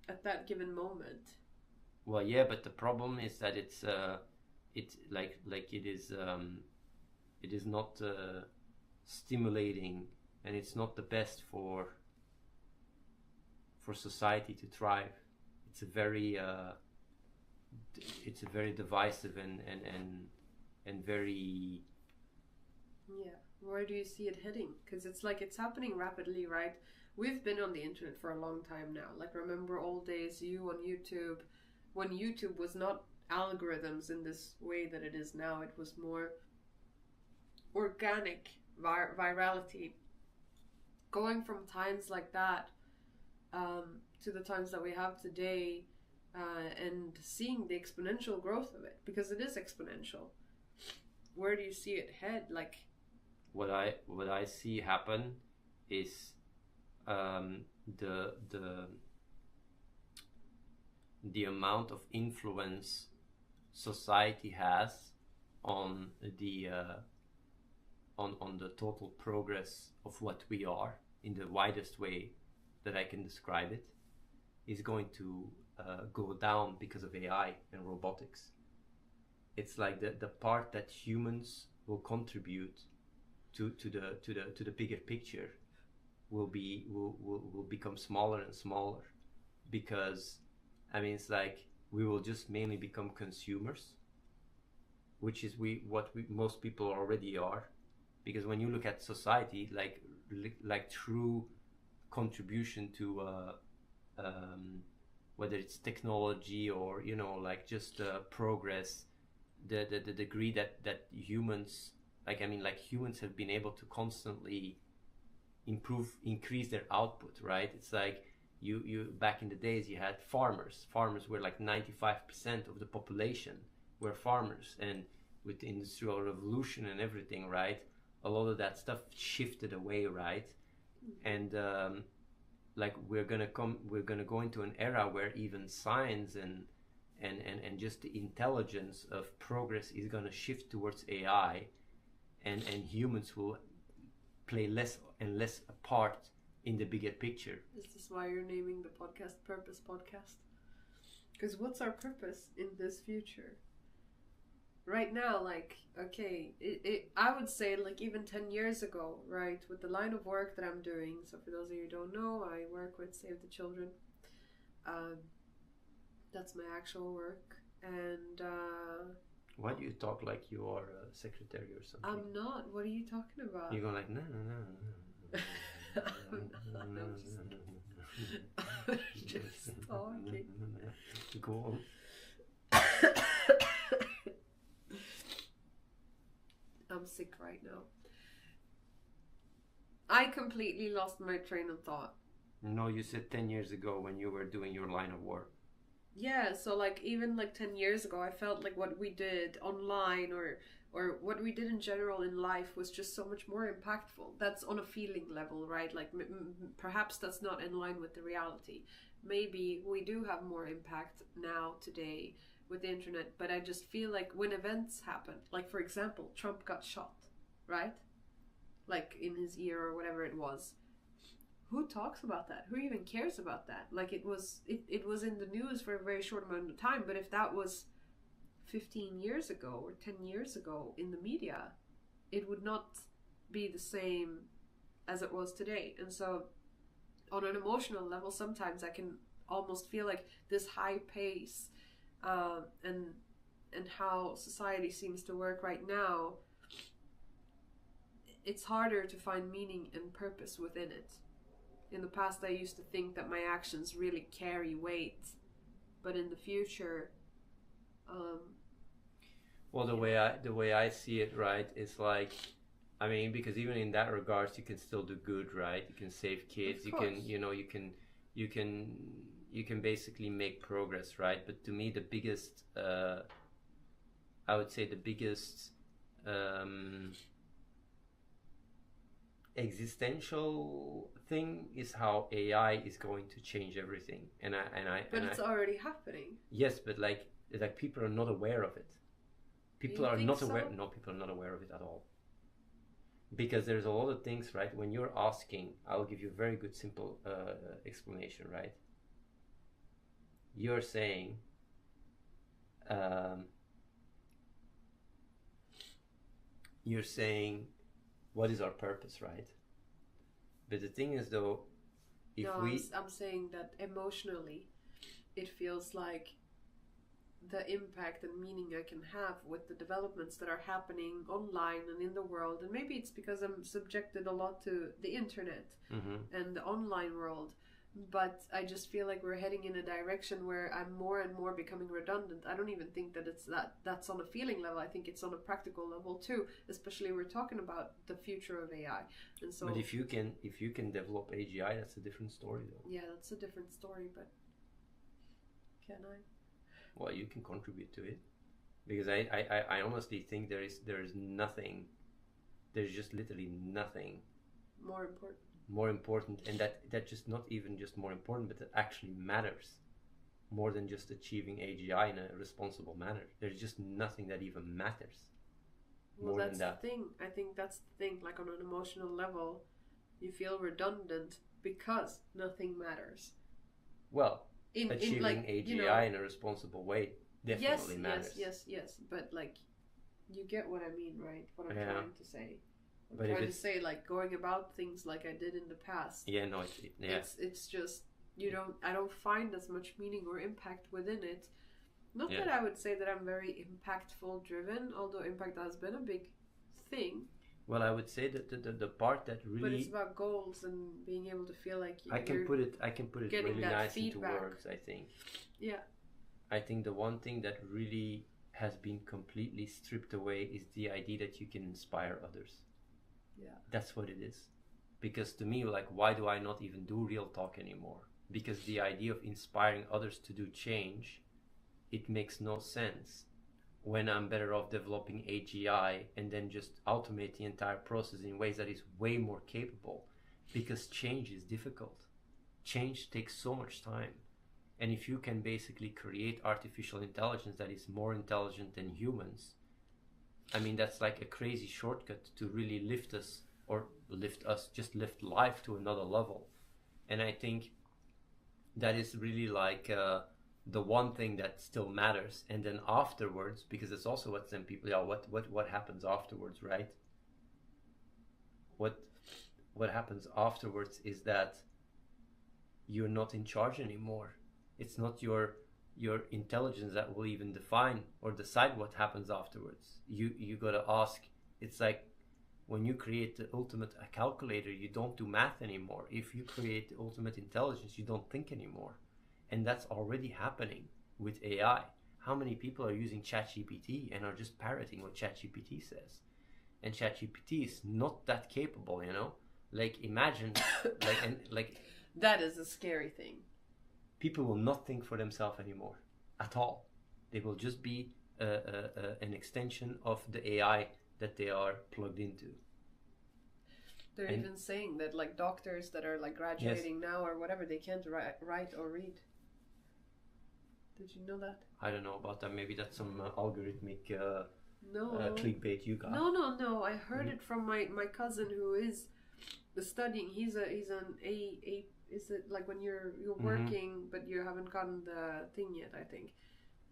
at that given moment? Well, yeah, but the problem is that it's like it is not stimulating, and it's not the best for society to thrive. It's a very divisive and very, yeah. Where do you see it heading? Because it's like it's happening rapidly, right? We've been on the internet for a long time now. Like, remember old days, you on YouTube, when YouTube was not algorithms in this way that it is now. It was more organic virality. Going from times like that to the times that we have today, and seeing the exponential growth of it, because it is exponential. Where do you see it head? Like, what I see happen is the amount of influence society has on the total progress of what we are, in the widest way that I can describe it, is going to go down because of AI and robotics. It's like the part that humans will contribute to the bigger picture will become smaller and smaller, because I mean, it's like we will just mainly become consumers, which is what most people already are. Because when you look at society, like true contribution to whether it's technology or like just progress, the degree that humans, humans have been able to constantly increase their output, right? It's like you back in the days you had farmers were like 95% of the population were farmers, and with the industrial revolution and everything, right, a lot of that stuff shifted away, right? And like we're gonna go into an era where even science and just the intelligence of progress is gonna shift towards AI, and humans will play less and less a part in the bigger picture. Is this why you're naming the podcast Purpose Podcast? Because what's our purpose in this future? Right now, like, okay, I would say, like, even 10 years ago, right, with the line of work that I'm doing, so for those of you who don't know, I work with Save the Children. That's my actual work, and why do you talk like you are a secretary or something? I'm not. What are you talking about? You're going like, no. I'm just talking. Go on. I'm sick right now. I completely lost my train of thought. No, you said 10 years ago when you were doing your line of work. Yeah, so like even like 10 years ago, I felt like what we did online or what we did in general in life was just so much more impactful. That's on a feeling level, right? Like perhaps that's not in line with the reality. Maybe we do have more impact now today with the internet, but I just feel like when events happen, like for example, Trump got shot, right? Like in his ear or whatever it was. Who talks about that? Who even cares about that? Like it was in the news for a very short amount of time, but if that was 15 years ago or 10 years ago in the media, it would not be the same as it was today. And so on an emotional level, sometimes I can almost feel like this high pace and how society seems to work right now, it's harder to find meaning and purpose within it. In the past, I used to think that my actions really carry weight, but in the future, well, the way I see it, right, is like, I mean, because even in that regards, you can still do good, right? You can save kids. You can, you can basically make progress, right? But to me, the biggest, I would say, the biggest existential thing is how AI is going to change everything, but it's already happening. Yes, but like people are not aware of it. People are not aware. So? No, people are not aware of it at all. Because there's a lot of things, right? When you're asking, I'll give you a very good, simple explanation, right? You're saying, what is our purpose, right? But the thing is, though, I'm saying that emotionally, it feels like the impact and meaning I can have with the developments that are happening online and in the world, and maybe it's because I'm subjected a lot to the internet and the online world, but I just feel like we're heading in a direction where I'm more and more becoming redundant. I don't even think that that's on a feeling level. I think it's on a practical level too, especially we're talking about the future of AI. And so, but if you can develop AGI, that's a different story, though. Yeah, that's a different story, but can I? Well, you can contribute to it, because I honestly think there is nothing, there's just literally nothing more important, and that just not even just more important, but that actually matters more than just achieving AGI in a responsible manner. There's just nothing that even matters more than that. Well, that's the thing. I think that's the thing. Like on an emotional level, you feel redundant because nothing matters. Well, achieving AGI in a responsible way definitely matters. Yes. But like, you get what I mean, right? What I'm trying to say. I'm trying to say, like, going about things like I did in the past. Yeah, no, it's just I don't find as much meaning or impact within it. Not that I would say that I'm very impactful driven, although impact has been a big thing. Well, I would say that the part that really, but it's about goals and being able to feel like I can put it really nice feedback into words, I think. Yeah. I think the one thing that really has been completely stripped away is the idea that you can inspire others. Yeah. That's what it is. Because to me, like, why do I not even do real talk anymore? Because the idea of inspiring others to do change, it makes no sense when I'm better off developing AGI and then just automate the entire process in ways that is way more capable, because change is difficult. Change takes so much time. And if you can basically create artificial intelligence that is more intelligent than humans, I mean, that's like a crazy shortcut to really lift us, just lift life to another level. And I think that is really like the one thing that still matters. And then afterwards, because it's also what some people, yeah, what happens afterwards, right? What happens afterwards is that you're not in charge anymore. It's not your intelligence that will even define or decide what happens afterwards. You gotta ask. It's like when you create the ultimate calculator, you don't do math anymore. If you create the ultimate intelligence, you don't think anymore. And that's already happening with AI. How many people are using ChatGPT and are just parroting what ChatGPT says? And ChatGPT is not that capable, you know? Like imagine, like that is a scary thing. People will not think for themselves anymore at all. They will just be an extension of the AI that they are plugged into. They're even saying that like doctors that are like graduating now or whatever, they can't write or read. Did you know that? I don't know about that. Maybe that's some algorithmic no. clickbait you got. No. I heard it from my cousin who is studying. He's an A. Is it like when you're working but you haven't gotten the thing yet? I think,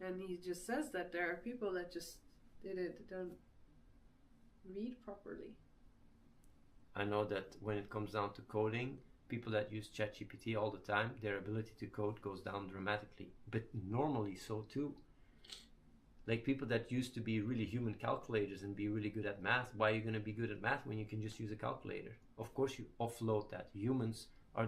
and he just says that there are people that just they don't read properly. I know that when it comes down to coding, people that use ChatGPT all the time, their ability to code goes down dramatically. But normally so too. Like people that used to be really human calculators and be really good at math, why are you going to be good at math when you can just use a calculator? Of course you offload that. Humans are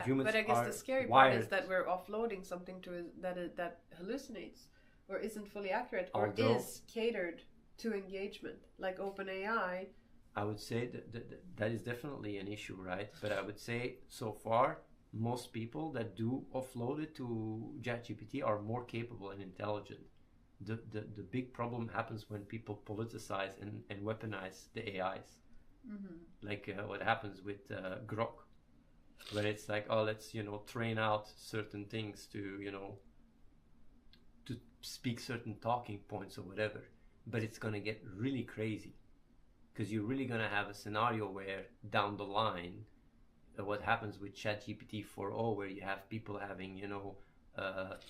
humans. But I guess the scary part is that we're offloading something to that hallucinates or isn't fully accurate or is catered to engagement, like OpenAI. I would say that is definitely an issue, right? But I would say so far, most people that do offload it to ChatGPT are more capable and intelligent. The big problem happens when people politicize and weaponize the AIs. Mm-hmm. Like what happens with Grok, where it's like, oh, let's train out certain things to to speak certain talking points or whatever. But it's gonna get really crazy, because you're really gonna have a scenario where down the line, what happens with ChatGPT 4.0, where you have people having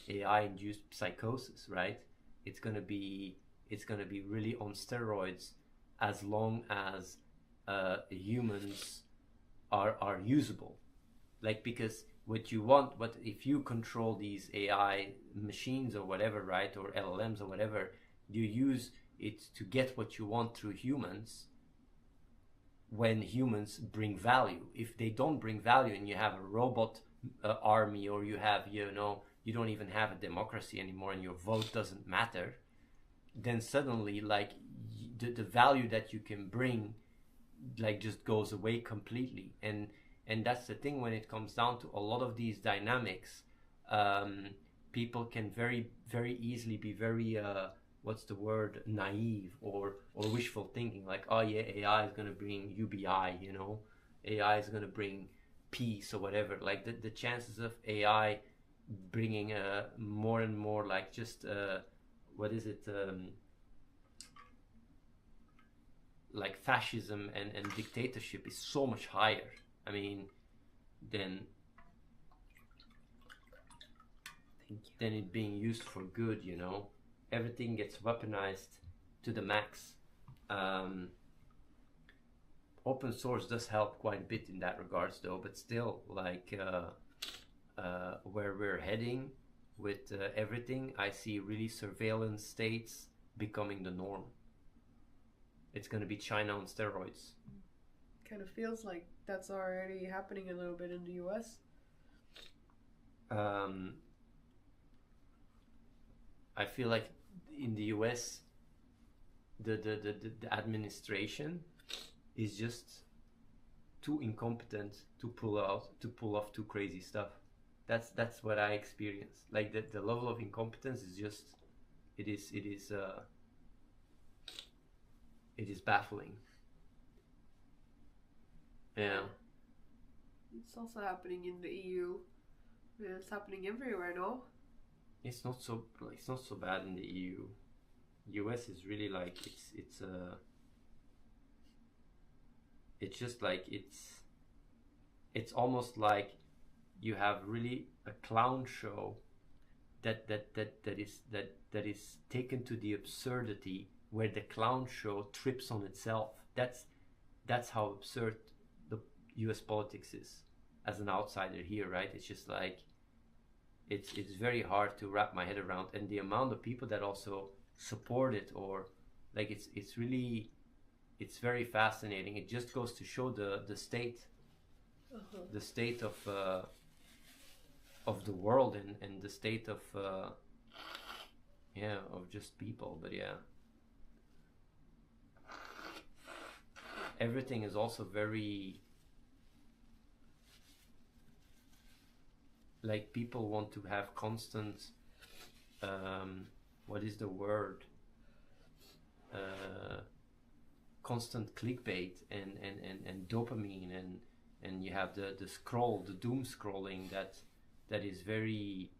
AI-induced psychosis, right? It's gonna be really on steroids as long as humans are usable. Like, because what you want, but if you control these AI machines or whatever, right, or LLMs or whatever, you use it to get what you want through humans when humans bring value. If they don't bring value and you have a robot army, or you have you don't even have a democracy anymore and your vote doesn't matter, then suddenly like the value that you can bring like just goes away completely. And that's the thing when it comes down to a lot of these dynamics. People can very, very easily be very what's the word, naive or wishful thinking, like, oh yeah, AI is going to bring UBI, AI is going to bring peace or whatever. Like the chances of AI bringing more and more like just like fascism and dictatorship is so much higher. I mean, than it being used for good, Everything gets weaponized to the max. Open source does help quite a bit in that regards, though, but still, like where we're heading with everything, I see really surveillance states becoming the norm. It's going to be China on steroids. Kind of feels like that's already happening a little bit in the US. I feel like in the US, the administration is just too incompetent to pull off too crazy stuff. That's what I experience. Like the level of incompetence is just it is baffling. Yeah. It's also happening in the EU. Yeah, it's happening everywhere, no? It's not so bad in the EU. US is really like it's just like it's almost like you have really a clown show that is taken to the absurdity, where the clown show trips on itself. That's how absurd the US politics is as an outsider here, right? It's just like it's very hard to wrap my head around, and the amount of people that also support it, or like it's really, it's very fascinating. It just goes to show the state, the state of the world, and the state of of just people. But yeah, everything is also very, like, people want to have constant what is the word, constant clickbait and dopamine, and you have the doom scrolling that is very,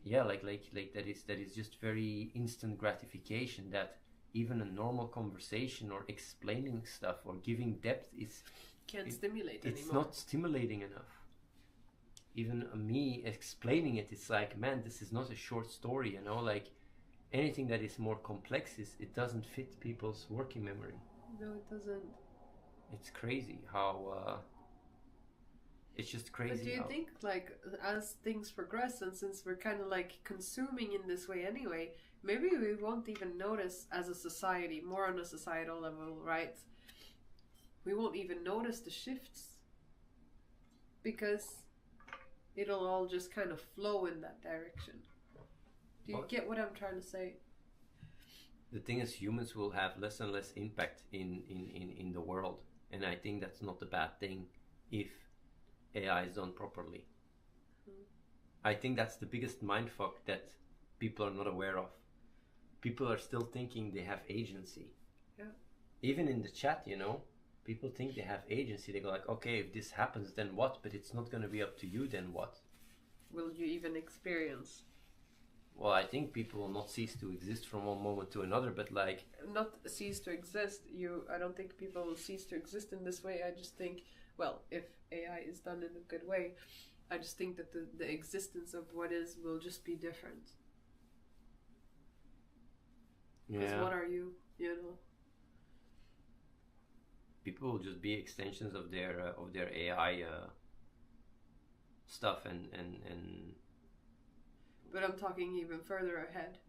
like that is just very instant gratification, that even a normal conversation or explaining stuff or giving depth can't stimulate anymore. It's not stimulating enough. Even me explaining it, it's like, man, this is not a short story, you know, like anything that is more complex, it doesn't fit people's working memory. No, it doesn't. It's crazy how it's just crazy. But do you think, like, as things progress, and since we're kind of like consuming in this way anyway, maybe we won't even notice as a society, more on a societal level, right? We won't even notice the shifts, because it'll all just kind of flow in that direction. Do you get what I'm trying to say? The thing is, humans will have less and less impact in the world, and I think that's not a bad thing if AI is done properly. I think that's the biggest mindfuck that people are not aware of. People are still thinking they have agency. Yeah. Even in the chat, you know, people think they have agency. They go like, okay, if this happens, then what? But it's not going to be up to you, then what? Will you even experience? Well, I think people will not cease to exist from one moment to another, but like... Not cease to exist. I don't think people will cease to exist in this way. I just think, well, if AI is done in a good way, I just think that the existence of what is will just be different. Because what are you, you know? People will just be extensions of their AI stuff, and But I'm talking even further ahead,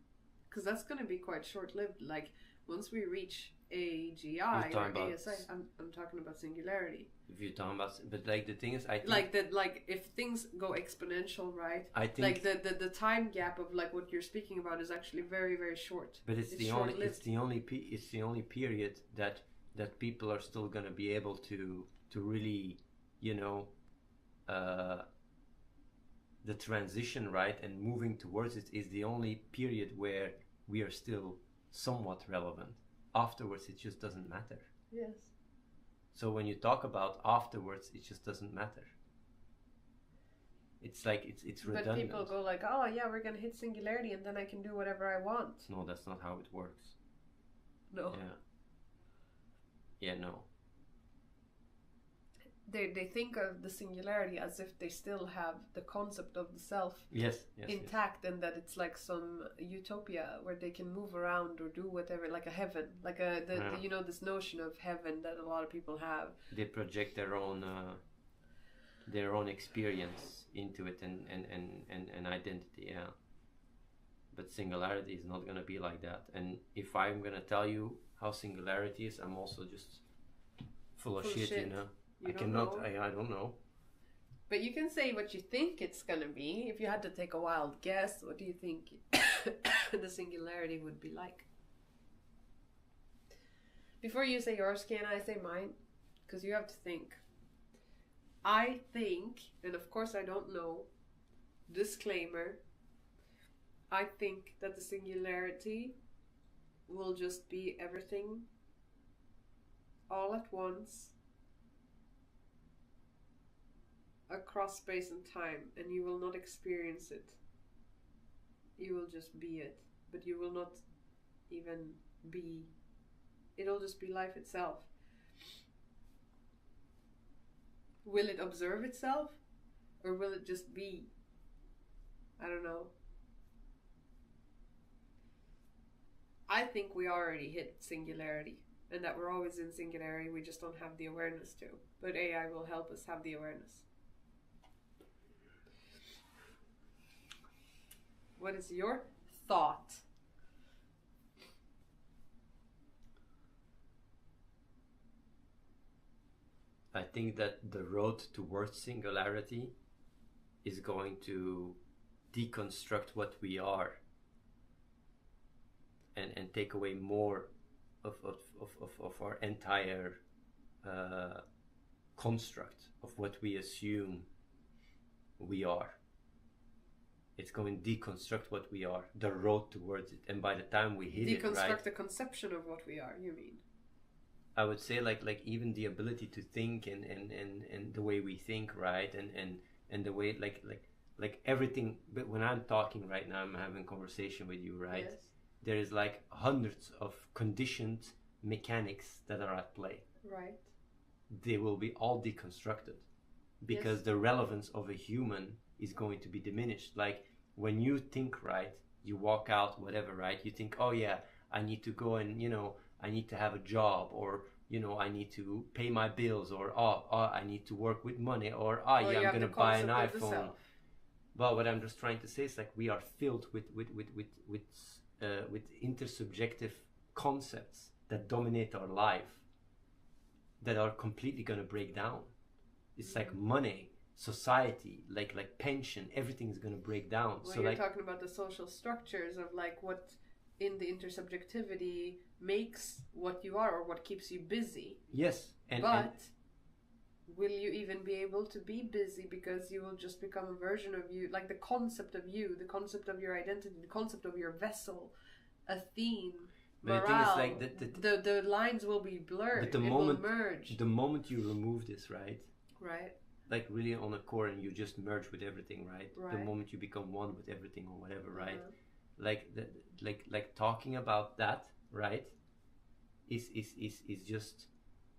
because that's going to be quite short-lived. Like, once we reach AGI or ASI, I'm talking about singularity. If you're talking about, but like the thing is, I think like that, like if things go exponential, right? I think like the time gap of like what you're speaking about is actually very, very short. But it's the only period that people are still going to be able to really, you know, the transition, right, and moving towards it is the only period where we are still somewhat relevant. Afterwards, it just doesn't matter. Yes. So when you talk about afterwards, it just doesn't matter. It's like it's redundant. But people go like, oh yeah, we're gonna hit singularity and then I can do whatever I want. No, that's not how it works. No. Yeah, no. They think of the singularity as if they still have the concept of the self intact, and that it's like some utopia where they can move around or do whatever, like a heaven, like the you know, this notion of heaven that a lot of people have. They project their own experience into it and identity, yeah. But singularity is not gonna be like that. And if I'm gonna tell you how singularity is, I'm also just full of shit, you know. I don't know. But you can say what you think it's gonna be. If you had to take a wild guess, what do you think the singularity would be like? Before you say yours, can I say mine? Because you have to think. I think, and of course I don't know, disclaimer, I think that the singularity will just be everything all at once across space and time, and you will not experience it. You will just be it, but you will not even be. It'll just be life itself. Will it observe itself? Or will it just be? I don't know. I think we already hit singularity, and that we're always in singularity, we just don't have the awareness to. But AI will help us have the awareness. What is your thought? I think that the road towards singularity is going to deconstruct what we are and take away more of our entire construct of what we assume we are. It's going to deconstruct what we are, the road towards it, and by the time we hit it, right? Deconstruct the conception of what we are, you mean? I would say like even the ability to think and the way we think, right? And the way like everything. But when I'm talking right now, I'm having a conversation with you, right? Yes. There is like hundreds of conditioned mechanics that are at play. Right. They will be all deconstructed because Yes. the relevance of a human is going to be diminished. Like when you think, right, you walk out, whatever, right? You think, oh yeah, I need to go and, I need to have a job, or, I need to pay my bills, or, I need to work with money, or, Well, yeah, you I'm have going to the buy an concept of the iPhone. self. Well, what I'm just trying to say is like we are filled with intersubjective concepts that dominate our life that are completely going to break down. It's like money, society, like pension, everything is going to break down. Well, So you're like talking about the social structures of like what in the intersubjectivity makes what you are or what keeps you busy. yes, But will you even be able to be busy because you will just become a version of you, like the concept of you, the concept of your identity, the concept of your vessel, Athene, But the thing is, like, the lines will be blurred. But the it moment- will merge. the moment you remove this, right, Right. like really on a core, and you just merge with everything, right? The Right. moment you become one with everything or whatever, right? Uh-huh. Like talking about that, right, is just,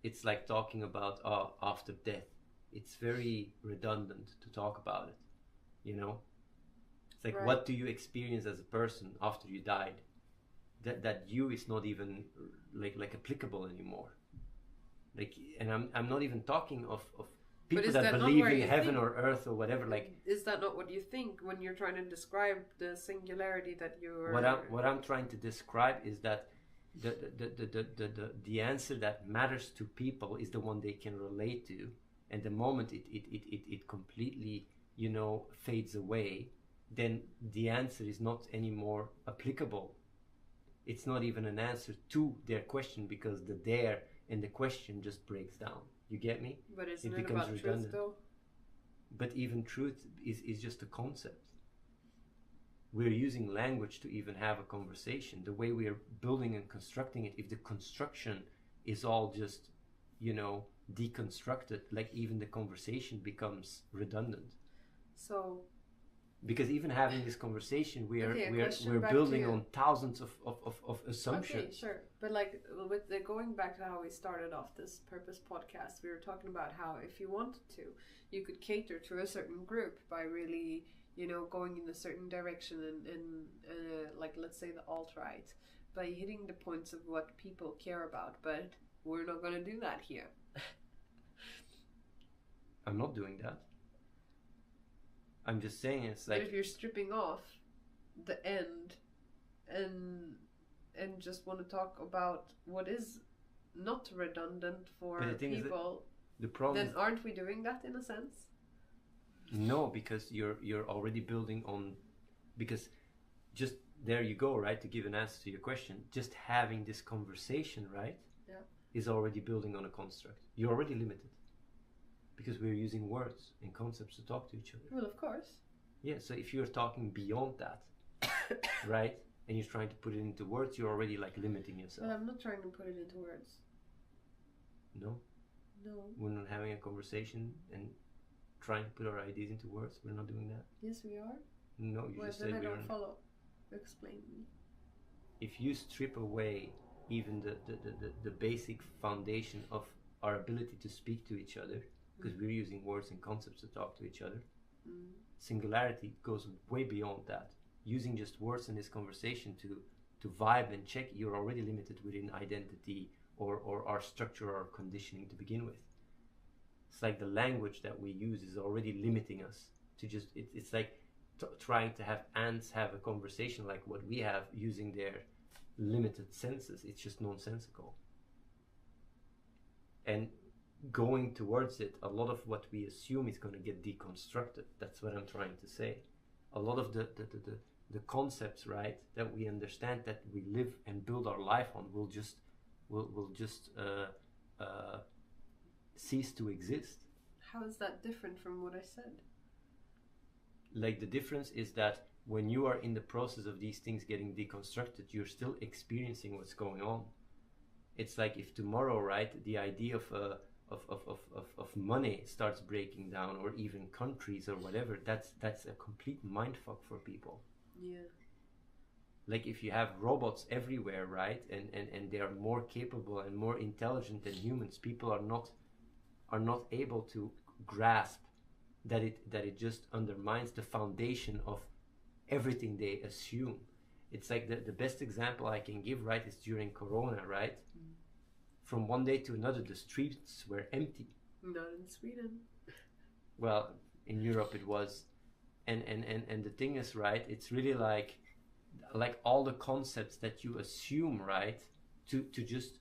it's like talking about after death. It's very redundant to talk about it, It's like, Right. what do you experience as a person after you died? That you is not even like applicable anymore. Like, and I'm not even talking of people is that that not believe where in you heaven think- or earth or whatever. Like, Is that not what you think when you're trying to describe the singularity that you're? what I'm trying to describe is that the answer that matters to people is the one they can relate to, and the moment it completely fades away, then the answer is not anymore applicable. It's not even an answer to their question, because the there and the question just breaks down. You get me? But isn't it it becomes about redundant. truth though? But even truth is just a concept. We're using language to even have a conversation. The way we are building and constructing it, if the construction is all just, deconstructed, like even the conversation becomes redundant. So Because even having this conversation, Okay, a question we're back building to- on thousands of assumptions. okay, sure. But like with the going back to how we started off this purpose podcast, we were talking about how if you wanted to, you could cater to a certain group by really, going in a certain direction and like let's say the alt-right, by hitting the points of what people care about. But we're not going to do that here. I'm not doing that. I'm just saying it's But like, if you're stripping off the end and just want to talk about what is not redundant for But the thing is that people, the problem then is, aren't we doing that in a sense? no, because you're already building on, because just there you go, right, to give an answer to your question, just having this conversation, right, Yeah. is already building on a construct. You're already limited because we're using words and concepts to talk to each other. Well, of course. Yeah, so if you're talking beyond that, right? And you're trying to put it into words, you're already like limiting yourself. But I'm not trying to put it into words. No? No. We're not having a conversation and trying to put our ideas into words. We're not doing that. Yes, we are. No, you Well, just then said I we don't are. follow. Explain me. If you strip away even the basic foundation of our ability to speak to each other, because we're using words and concepts to talk to each other, singularity goes way beyond that. Using just words in this conversation to vibe and check, you're already limited within identity or our structure or conditioning to begin with. It's like the language that we use is already limiting us to just, it's like trying to have ants have a conversation like what we have using their limited senses. It's just nonsensical. And going towards it, a lot of what we assume is going to get deconstructed. That's what I'm trying to say. A lot of the concepts, right, that we understand, that we live and build our life on, will just cease to exist. How is that different from what I said? Like, the difference is that when you are in the process of these things getting deconstructed, you're still experiencing what's going on. It's like if tomorrow, right, the idea of money starts breaking down, or even countries or whatever, that's a complete mindfuck for people. Yeah. Like, if you have robots everywhere, right, and they are more capable and more intelligent than humans, people are not able to grasp that it just undermines the foundation of everything they assume. It's like the best example I can give, right, is during Corona, right? From one day to another, the streets were empty. Not in Sweden. Well, in Europe it was. And the thing is, right, it's really like all the concepts that you assume, right, to just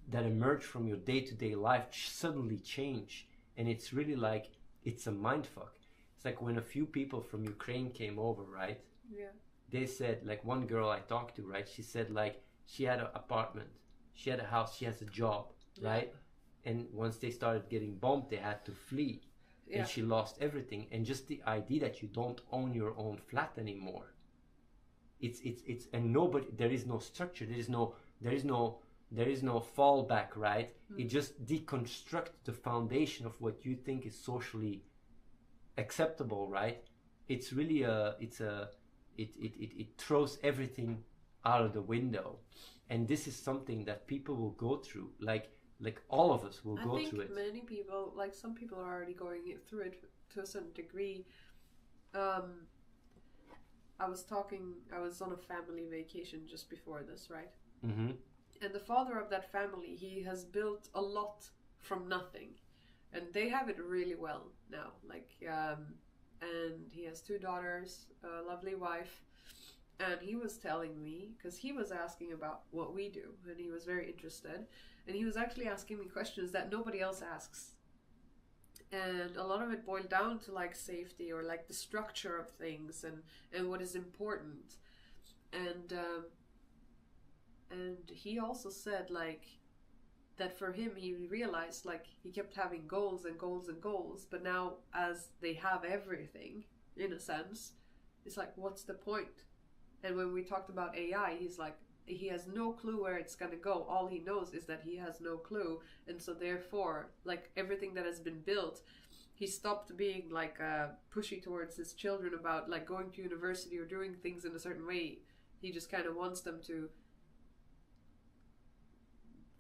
that emerge from your day-to-day life suddenly change. And it's really like, it's a mindfuck. It's like when a few people from Ukraine came over, right? Yeah. They said, like, one girl I talked to, right, she said, like, she had an apartment, she had a house, she has a job, right? And once they started getting bombed, they had to flee. Yeah. And she lost everything. And just the idea that you don't own your own flat anymore, it's and nobody, there is no structure, there is no fallback, right? It just deconstructs the foundation of what you think is socially acceptable, right? It's really it throws everything out of the window. And this is something that people will go through, like all of us will go through it. I think many people, like some people are already going through it to a certain degree. I was on a family vacation just before this, right? Mm-hmm. And the father of that family, he has built a lot from nothing. And they have it really well now. And he has 2 daughters, a lovely wife. And he was telling me, because he was asking about what we do, and he was very interested. And he was actually asking me questions that nobody else asks. And a lot of it boiled down to like safety, or like the structure of things, and what is important. And he also said, like, that for him, he realized, like, he kept having goals and goals and goals, but now as they have everything, in a sense, it's like, what's the point? And when we talked about AI, he's like, he has no clue where it's gonna go. All he knows is that he has no clue, and so therefore, like, everything that has been built, he stopped being like pushy towards his children about like going to university or doing things in a certain way. He just kind of wants them to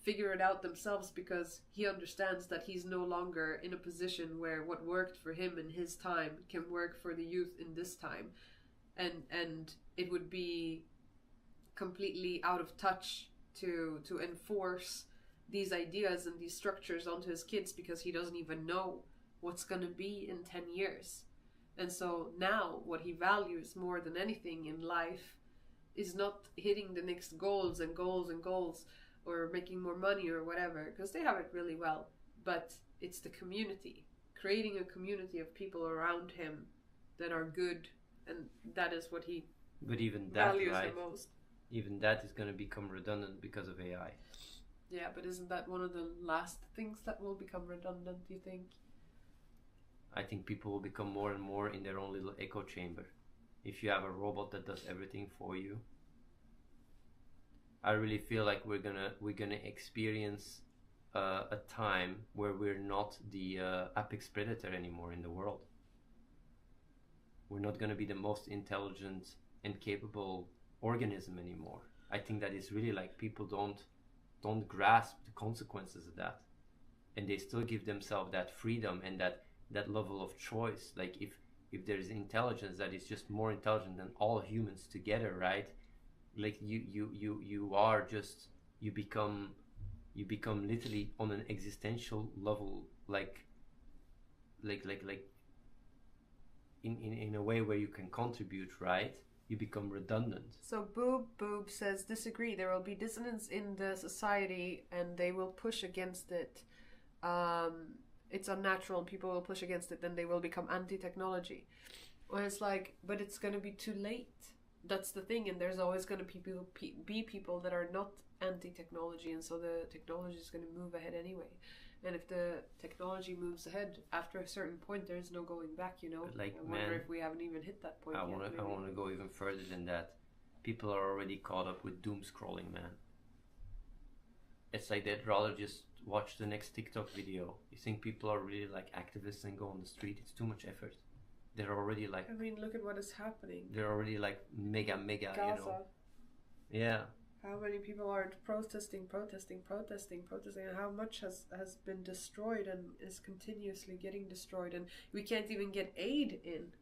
figure it out themselves, because he understands that he's no longer in a position where what worked for him in his time can work for the youth in this time, and it would be completely out of touch to enforce these ideas and these structures onto his kids, because he doesn't even know what's going to be in 10 years. And so now what he values more than anything in life is not hitting the next goals and goals and goals, or making more money or whatever, because they have it really well, but it's the community, creating a community of people around him that are good, and that is what he values the most. Even that is going to become redundant because of AI. Yeah, but isn't that one of the last things that will become redundant, do you think? I think people will become more and more in their own little echo chamber, if you have a robot that does everything for you. I really feel like we're gonna experience a time where we're not the apex predator anymore in the world. We're not gonna be the most intelligent and capable organism anymore. I think that is really like people don't grasp the consequences of that, and they still give themselves that freedom and that level of choice. Like if there is intelligence that is just more intelligent than all humans together, right? Like you are just, you become literally on an existential level, like in a way where you can contribute, right? You become redundant. So Boob says, disagree. There will be dissonance in the society and they will push against it. It's unnatural and people will push against it, then they will become anti-technology. Well, it's like, but it's going to be too late. That's the thing, and there's always going to be people that are not anti-technology, and so the technology is going to move ahead anyway. And if the technology moves ahead after a certain point, there's no going back, you know. But like, I wonder if we haven't even hit that point I yet. want to go even further than that. People are already caught up with doom scrolling, man. It's like they'd rather just watch the next TikTok video. You think people are really like activists and go on the street? It's too much effort. They're already like, I mean, look at what is happening. They're already like mega, Gaza. you know. Yeah. How many people are protesting, and how much has been destroyed and is continuously getting destroyed, and we can't even get aid in.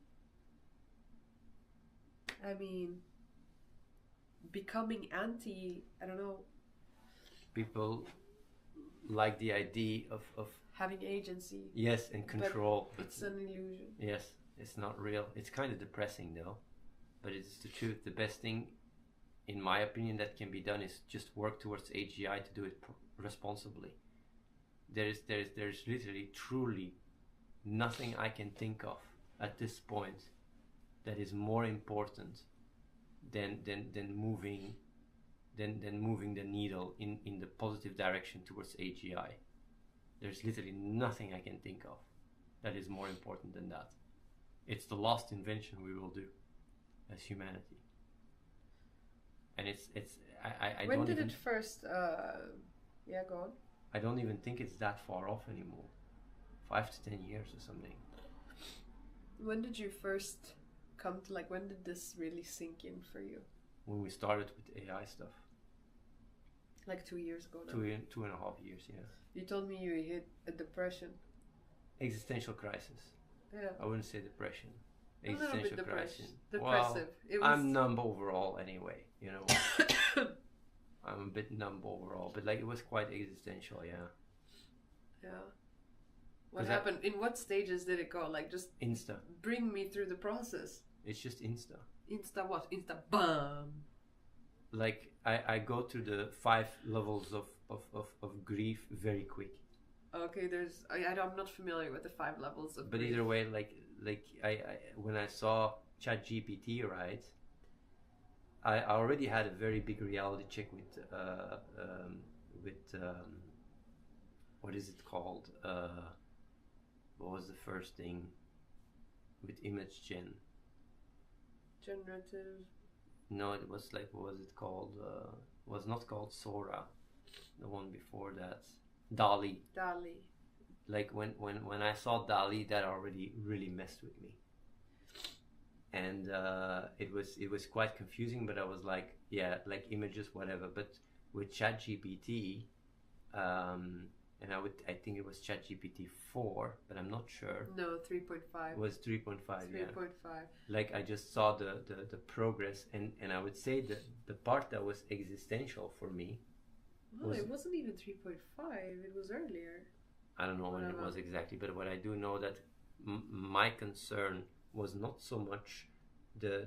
I mean, becoming anti, I don't know. People like the idea of having agency. Yes, and control. But it's an illusion. Yes, it's not real. It's kind of depressing though, but it's the truth. The best thing, in my opinion, that can be done is just work towards AGI to do it responsibly. There's literally, truly nothing I can think of at this point that is more important than moving the needle in the positive direction towards AGI. There's literally nothing I can think of that is more important than that. It's the last invention we will do as humanity. And I when don't did even, it first yeah, go on. I don't even think it's that far off anymore. 5 to 10 years or something. When did you first come to, like, when did this really sink in for you? When we started with AI stuff. Like 2 years ago now. 2.5 years, yeah. You told me you hit a depression. Existential crisis. Yeah. I wouldn't say depression. A little bit Existential crisis. Depressive. Well, I'm numb overall anyway, you know. I'm a bit numb overall, but like it was quite existential, yeah. Yeah. What happened? In what stages did it go? Like, just Insta. Bring me through the process. It's just Insta. Insta what? Insta BAM! Like, I go through the 5 levels of grief very quick. Okay, I'm not familiar with the 5 levels of But grief. either way, like I when I saw ChatGPT, right, I already had a very big reality check with what is it called? What was the first thing with image gen? Generative. No, it was like, what was it called? Was not called Sora. The one before that, DALL-E. DALL-E. Like when I saw DALL-E, that already really messed with me. And it was quite confusing, but I was like, yeah, like images, whatever. But with ChatGPT, and I think it was ChatGPT 4, but I'm not sure. No, 3.5. It was 3.5, yeah. 3.5. Like I just saw the progress, and I would say that the part that was existential for me. No, it wasn't even 3.5. It was earlier. I don't know when it was exactly, but what I do know that my concern was not so much the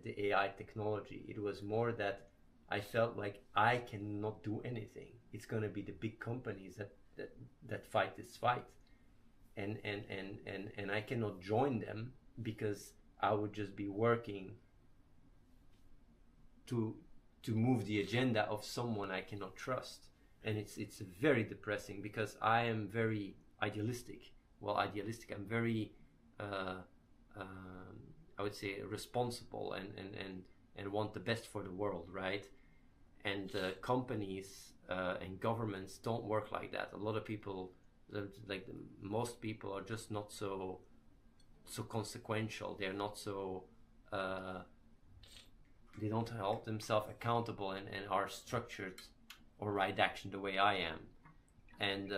AI technology. It was more that I felt like I cannot do anything. It's gonna be the big companies that fight this fight, and I cannot join them because I would just be working to move the agenda of someone I cannot trust. And it's very depressing because I am very idealistic. Well, idealistic. I'm very I would say, responsible and want the best for the world, right? And companies and governments don't work like that. A lot of people, like most people, are just not so consequential. They're not so they don't hold themselves accountable and are structured or right action the way I am. And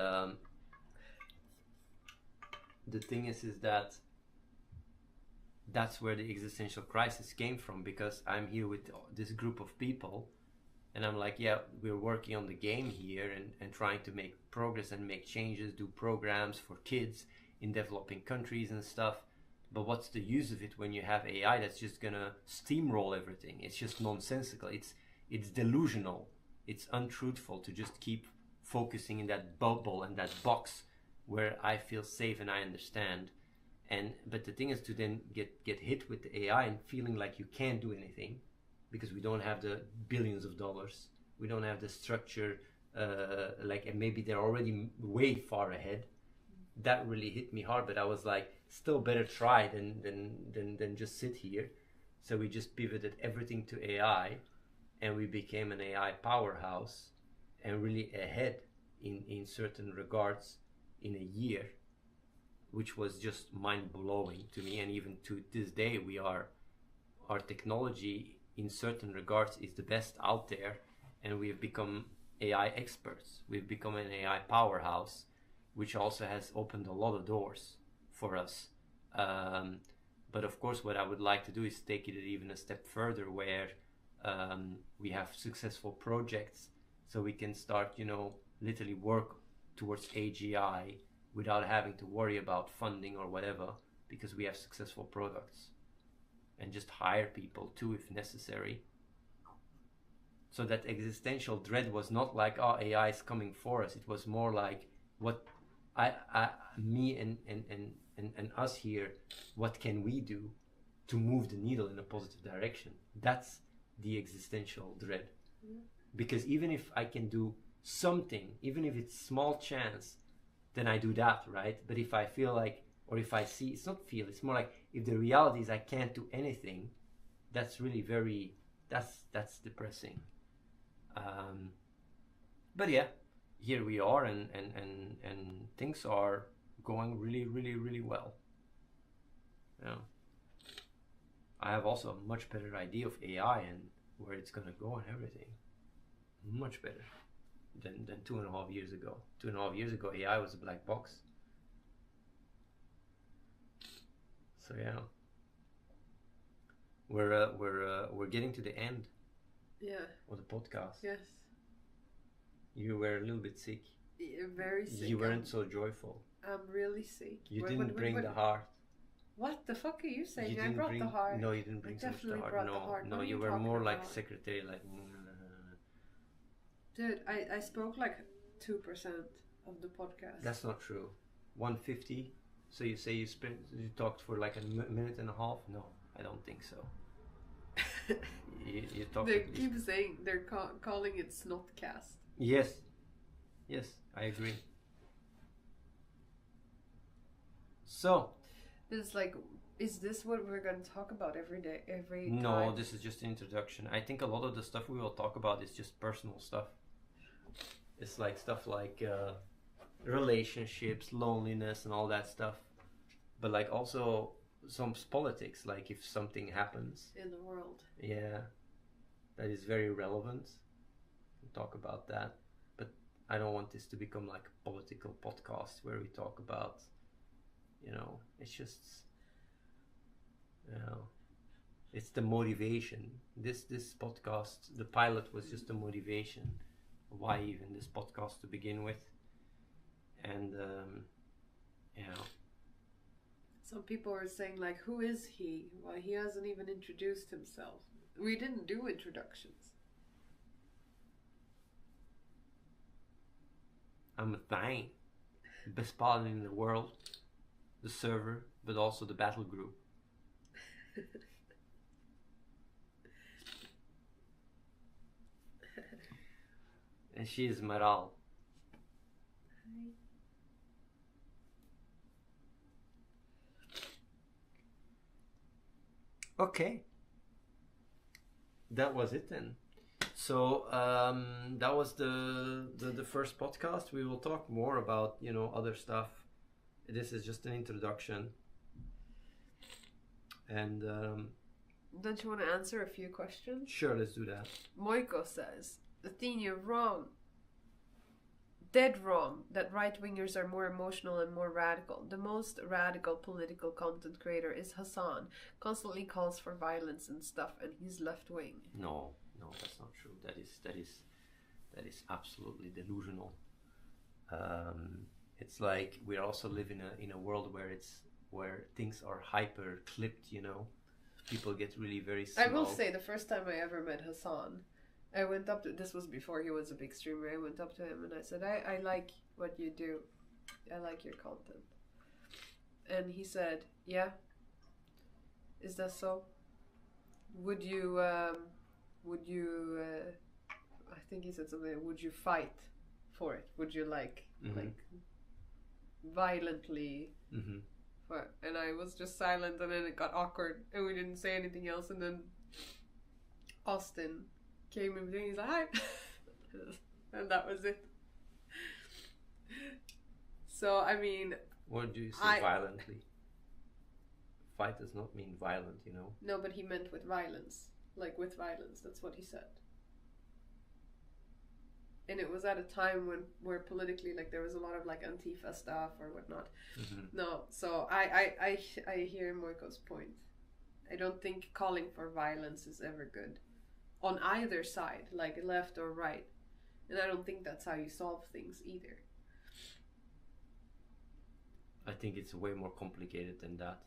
the thing is that that's where the existential crisis came from, because I'm here with this group of people and I'm like, yeah, we're working on the game here and trying to make progress and make changes, do programs for kids in developing countries and stuff. But what's the use of it when you have AI that's just gonna steamroll everything? It's just nonsensical. It's delusional. It's untruthful to just keep focusing in that bubble and that box where I feel safe and I understand. But the thing is to then get hit with the AI and feeling like you can't do anything because we don't have the billions of dollars. We don't have the structure, and maybe they're already way far ahead. That really hit me hard, but I was like, still better try than just sit here. So we just pivoted everything to AI, and we became an AI powerhouse and really ahead in certain regards in a year, which was just mind-blowing to me. And even to this day, our technology in certain regards is the best out there, and we have become AI experts. We've become an AI powerhouse, which also has opened a lot of doors for us. But of course, what I would like to do is take it even a step further, where we have successful projects, so we can start, literally work towards AGI without having to worry about funding or whatever, because we have successful products, and just hire people too if necessary. So that existential dread was not like, oh, AI is coming for us. It was more like, what me and us here, what can we do to move the needle in a positive direction? That's the existential dread. Because even if I can do something, even if it's small chance, then I do that, right? But if I feel like, or if I see, it's not feel, it's more like, if the reality is I can't do anything, that's really that's depressing. But yeah, here we are, and things are going really well. I have also a much better idea of AI and where it's gonna go and everything. Much better than 2.5 years ago. 2.5 years ago, AI was a black box. So yeah, we're getting to the end. Yeah. Of the podcast. Yes. You were a little bit sick. Yeah, very sick. You weren't so joyful. I'm really sick. You didn't bring the heart. What the fuck are you saying? You I brought the heart. No, you didn't bring so much the heart. No, you were more like secretary, like. Dude, I spoke like 2% of the podcast. That's not true. 150. So you say you talked for like a minute and a half? No, I don't think so. you talked. They keep saying they're calling it Snotcast. Yes, I agree. So, it's like, is this what we're going to talk about every day, every time? No, this is just an introduction. I think a lot of the stuff we will talk about is just personal stuff. It's like stuff like relationships, loneliness, and all that stuff. But like also some politics, like if something happens in the world. Yeah, that is very relevant. We'll talk about that. But I don't want this to become like a political podcast where we talk about, it's just, it's the motivation. This podcast, the pilot was just a motivation. Why even this podcast to begin with? And some people are saying like, who is he? Well, he hasn't even introduced himself. We didn't do introductions. I'm Athene, best pilot in the world, the server, but also the battle group. And she is Maral. Hi. Okay. That was it then. So that was the first podcast. We will talk more about, you know, other stuff. This is just an introduction. And Don't you want to answer a few questions? sure, let's do that. Moiko says, Athene, you're wrong. Dead wrong that right-wingers are more emotional and more radical. The most radical political content creator is Hassan. Constantly calls for violence and stuff, and he's left-wing. No, that's not true. That is absolutely delusional. It's like we also live in a world where things are hyper clipped. You know, people get really very slow. I will say the first time I ever met Hassan, I went up to, this was before he was a big streamer, I went up to him and I said, I like what you do. I like your content. And he said, yeah, is that so? Would you, I think he said something, would you fight for it? Would you like violently fight? And I was just silent, and then it got awkward and we didn't say anything else, and then Austin came in between, he's like, hi. And that was it. So, I mean... What do you say violently? Fight does not mean violent, you know? No, but he meant with violence. Like, with violence, that's what he said. And it was at a time where politically, like, there was a lot of, like, Antifa stuff or whatnot. No, so I hear Moiko's point. I don't think calling for violence is ever good. On either side, like left or right. And I don't think that's how you solve things either. I think it's way more complicated than that.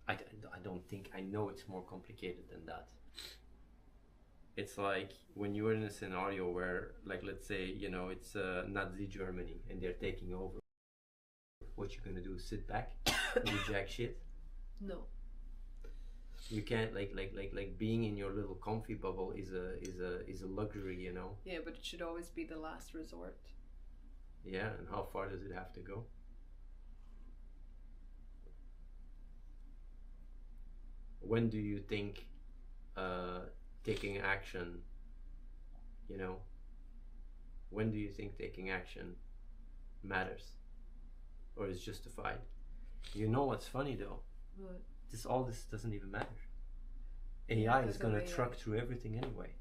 I don't think, I know it's more complicated than that. It's like when you're in a scenario where, like, let's say, you know, it's Nazi Germany and they're taking over. What you gonna do? Sit back and do jack shit? No. You can't like being in your little comfy bubble is a luxury, you know. Yeah, but it should always be the last resort. Yeah, and how far does it have to go? When do you think taking action, you know, when do you think taking action matters or is justified? You know what's funny though? What? All this doesn't even matter. AI is gonna truck through everything anyway.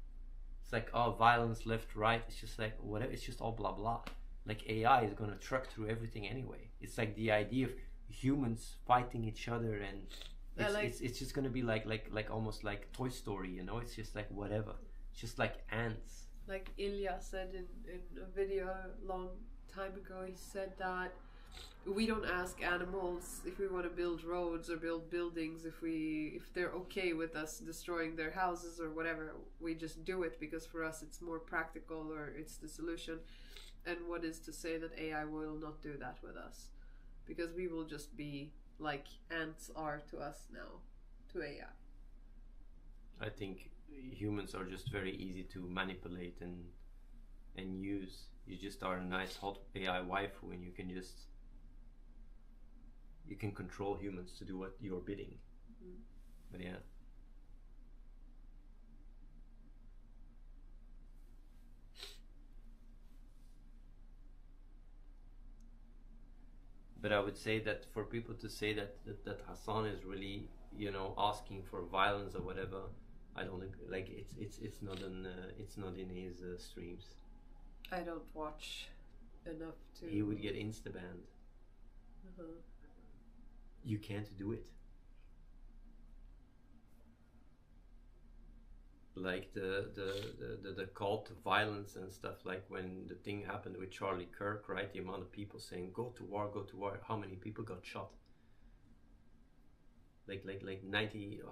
It's like, oh, violence, left, right. It's just like whatever. It's just all blah blah. Like AI is gonna truck through everything anyway. It's like the idea of humans fighting each other, and it's just gonna be like almost like Toy Story, you know. It's just like whatever. It's just like ants. Like Ilya said in a video a long time ago, he said that we don't ask animals if we want to build roads or build buildings if they're okay with us destroying their houses or whatever. We just do it because for us it's more practical or it's the solution. And what is to say that AI will not do that with us? Because we will just be like ants are to us now, to AI. I think humans are just very easy to manipulate and use. You just are a nice hot AI waifu and you can control humans to do what you're bidding. But yeah. But I would say that for people to say that Hassan is really, you know, asking for violence or whatever, I don't think, like, it's not in his streams. I don't watch enough to. He would get insta banned. You can't do it. Like the call to violence and stuff, like when the thing happened with Charlie Kirk, right? The amount of people saying go to war. How many people got shot? Like 90.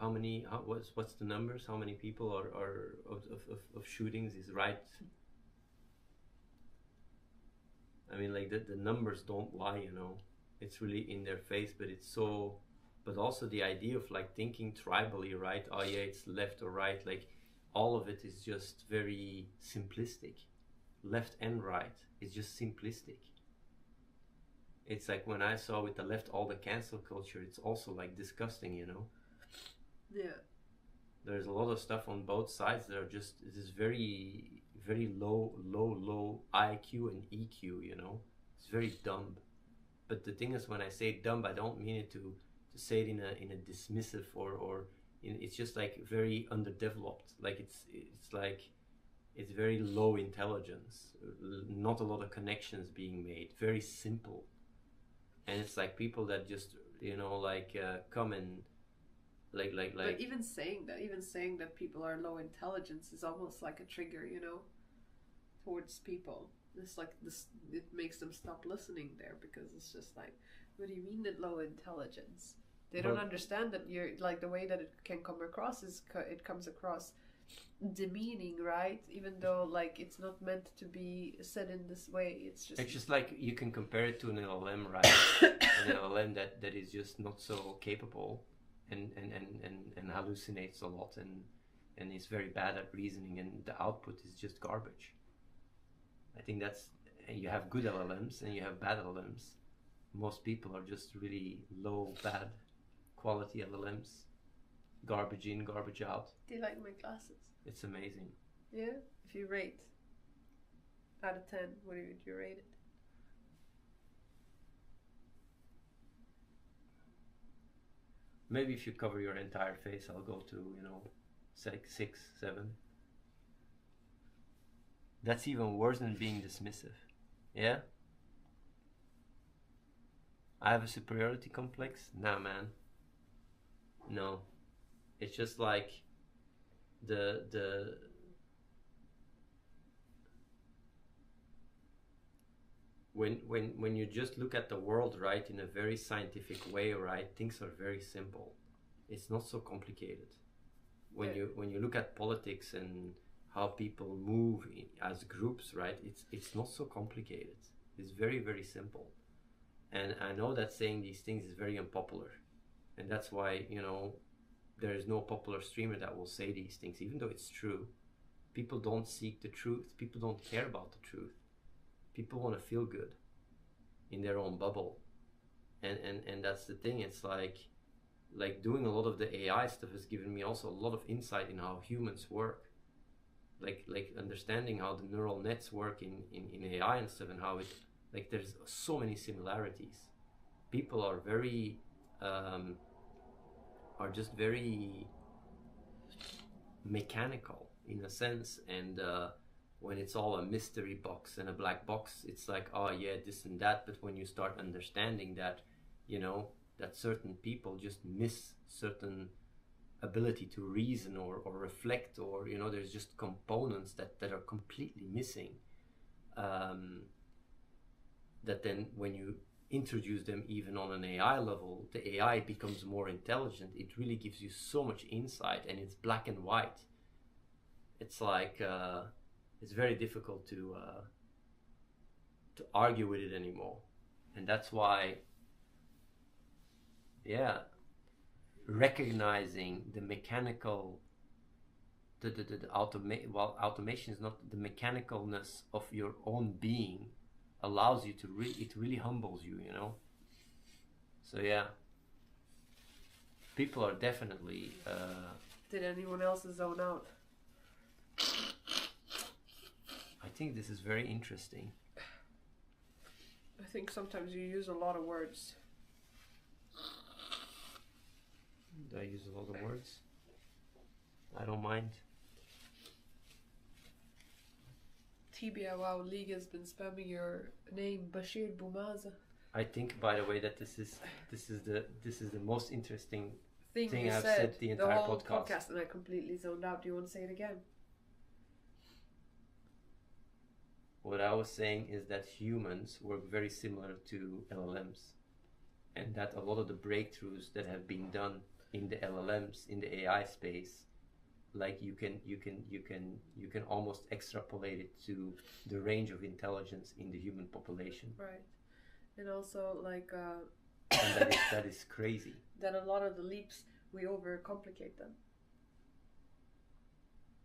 What's the numbers? How many people are of shootings is right? I mean, like the numbers don't lie, you know. It's really in their face, but it's so. But also the idea of like thinking tribally, right? Oh yeah, it's left or right. Like all of it is just very simplistic. Left and right is just simplistic. It's like when I saw with the left all the cancel culture, it's also like disgusting, you know. Yeah. There's a lot of stuff on both sides that are just, it is very, very low IQ and EQ, you know? It's very dumb. But the thing is, when I say dumb, I don't mean it to say it in a dismissive or it's just like very underdeveloped. Like it's like, it's very low intelligence, not a lot of connections being made, very simple. And it's like people that just, you know, like come and like But even saying that people are low intelligence is almost like a trigger, you know, towards people. It's like this, it makes them stop listening there, because it's just like, what do you mean that low intelligence? They don't understand that you're like, the way that it can come across is it comes across demeaning, right? Even though like it's not meant to be said in this way. It's just like you can compare it to an LLM, right? An LLM that is just not so capable and hallucinates a lot and is very bad at reasoning, and the output is just garbage. I think that's, and you have good LLMs and you have bad LLMs. Most people are just really low, bad quality LLMs. Garbage in, garbage out. Do you like my glasses? It's amazing. Yeah? If you rate out of 10, what would you rate it? Maybe if you cover your entire face, I'll go to, you know, 6, 7. That's even worse than being dismissive. Yeah? I have a superiority complex? Nah, man. No. It's just like when you just look at the world, right, in a very scientific way, right, things are very simple. It's not so complicated. When you look at politics and how people move as groups, right, it's not so complicated. It's very, very simple. And I know that saying these things is very unpopular, and that's why, you know, there is no popular streamer that will say these things, even though it's true. People don't seek the truth. People don't care about the truth. People want to feel good in their own bubble, and that's the thing. It's like doing a lot of the AI stuff has given me also a lot of insight in how humans work, like understanding how the neural nets work in AI and stuff, and how it, like, there's so many similarities. People are very are just very mechanical in a sense, and when it's all a mystery box and a black box, it's like, oh yeah, this and that. But when you start understanding that, you know, that certain people just miss certain ability to reason or reflect, or, you know, there's just components that are completely missing, that then when you introduce them even on an AI level, the AI becomes more intelligent. It really gives you so much insight, and it's black and white. It's like it's very difficult to argue with it anymore, and that's why, yeah, recognizing the mechanical, automation is not the mechanicalness of your own being, allows you to it really humbles you, you know. So yeah, people are definitely Did anyone else zone out? I think this is very interesting. I think sometimes you use a lot of words. Do I use a lot of words? I don't mind. Tibia, wow, League has been spamming your name, Bashir Boumaza. I think, by the way, that this is the most interesting thing you I've said the entire whole podcast. And I completely zoned out. Do you want to say it again? What I was saying is that humans work very similar to LLMs, and that a lot of the breakthroughs that have been done in the LLMs, in the AI space, like you can almost extrapolate it to the range of intelligence in the human population. Right. And also, like, and that is crazy. That a lot of the leaps, we overcomplicate them.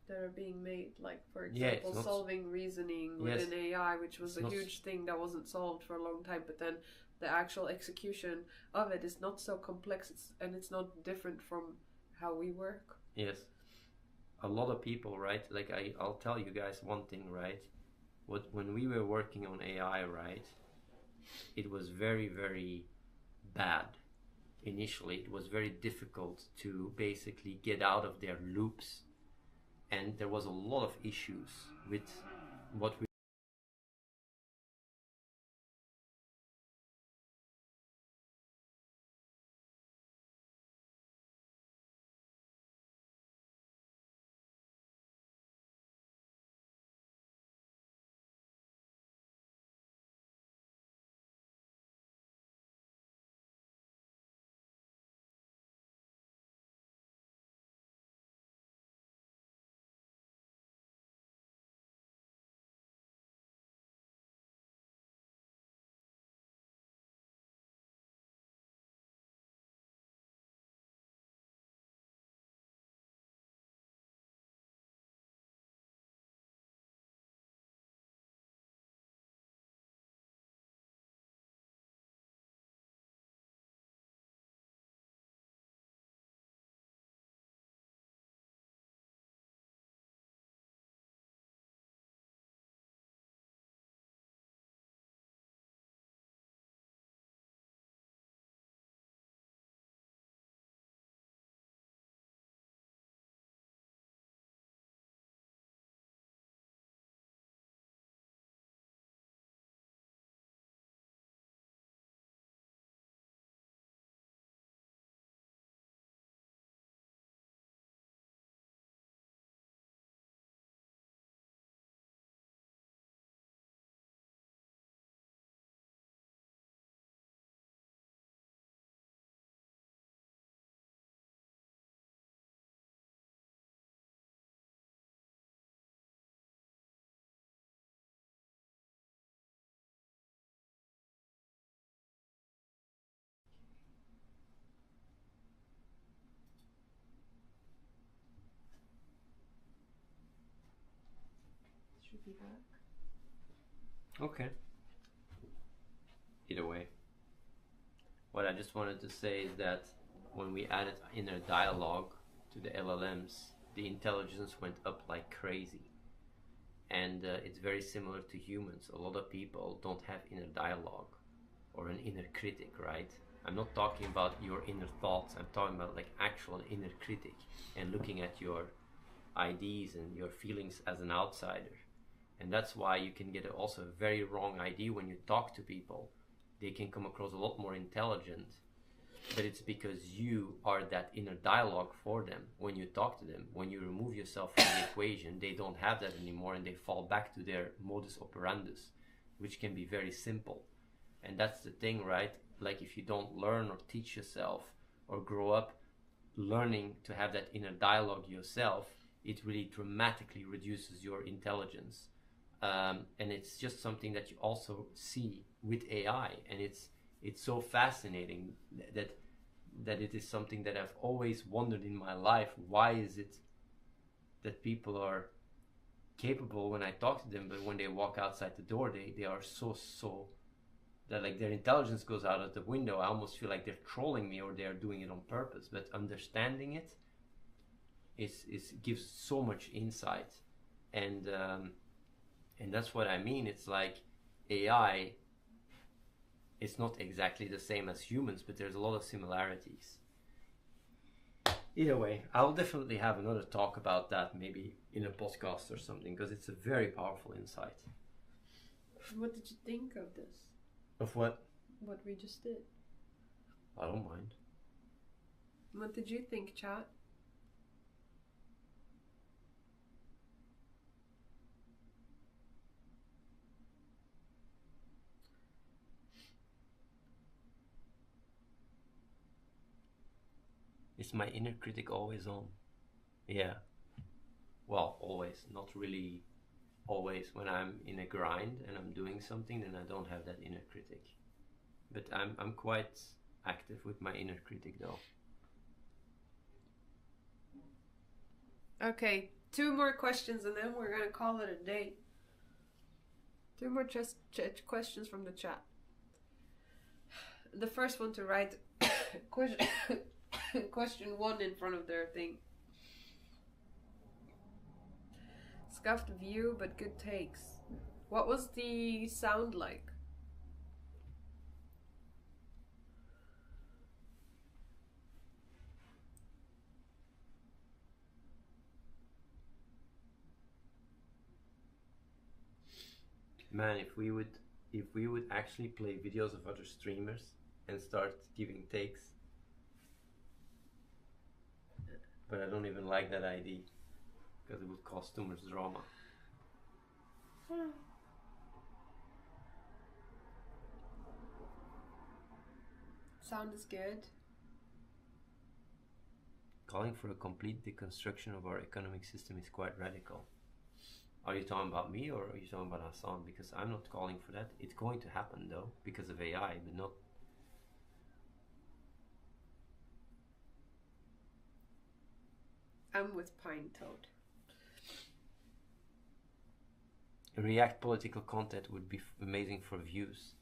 That are being made, like, for example, solving reasoning with an AI, which was a huge thing that wasn't solved for a long time, but then the actual execution of it is not so complex, and it's not different from how we work. Yes. A lot of people, right? Like I'll tell you guys one thing, right? When we were working on AI, right? It was very, very bad. Initially, it was very difficult to basically get out of their loops, and there was a lot of issues with what we Should be back. Okay. Either way. What I just wanted to say is that when we added inner dialogue to the LLMs, the intelligence went up like crazy. And it's very similar to humans. A lot of people don't have inner dialogue or an inner critic, right? I'm not talking about your inner thoughts. I'm talking about like actual inner critic and looking at your ideas and your feelings as an outsider. And that's why you can get also a very wrong idea when you talk to people. They can come across a lot more intelligent, but it's because you are that inner dialogue for them when you talk to them. When you remove yourself from the equation, they don't have that anymore, and they fall back to their modus operandus, which can be very simple. And that's the thing, right? Like if you don't learn or teach yourself or grow up learning to have that inner dialogue yourself, it really dramatically reduces your intelligence. And it's just something that you also see with AI, and it's so fascinating that it is something that I've always wondered in my life. Why is it that people are capable when I talk to them, but when they walk outside the door, they are so that like their intelligence goes out of the window. I almost feel like they're trolling me or they're doing it on purpose. But understanding it is gives so much insight, and that's what I mean. It's like AI. It's not exactly the same as humans, but there's a lot of similarities. Either way, I'll definitely have another talk about that, maybe in a podcast or something, because it's a very powerful insight. What did you think of this? Of what? What we just did. I don't mind. What did you think, chat? Is my inner critic always on? Yeah. Well, always. Not really always. When I'm in a grind and I'm doing something, then I don't have that inner critic. But I'm quite active with my inner critic though. Okay, 2 more questions and then we're gonna call it a day. 2 more questions from the chat. The first one to write question question 1 in front of their thing. Scuffed view, but good takes. What was the sound like? Man, if we would actually play videos of other streamers and start giving takes. But I don't even like that idea because it would cause too much drama. Sound is good. Calling for a complete deconstruction of our economic system is quite radical. Are you talking about me or are you talking about Hassan? Because I'm not calling for that. It's going to happen though, because of AI, but not. I'm with Pine Toad. React political content would be amazing for views.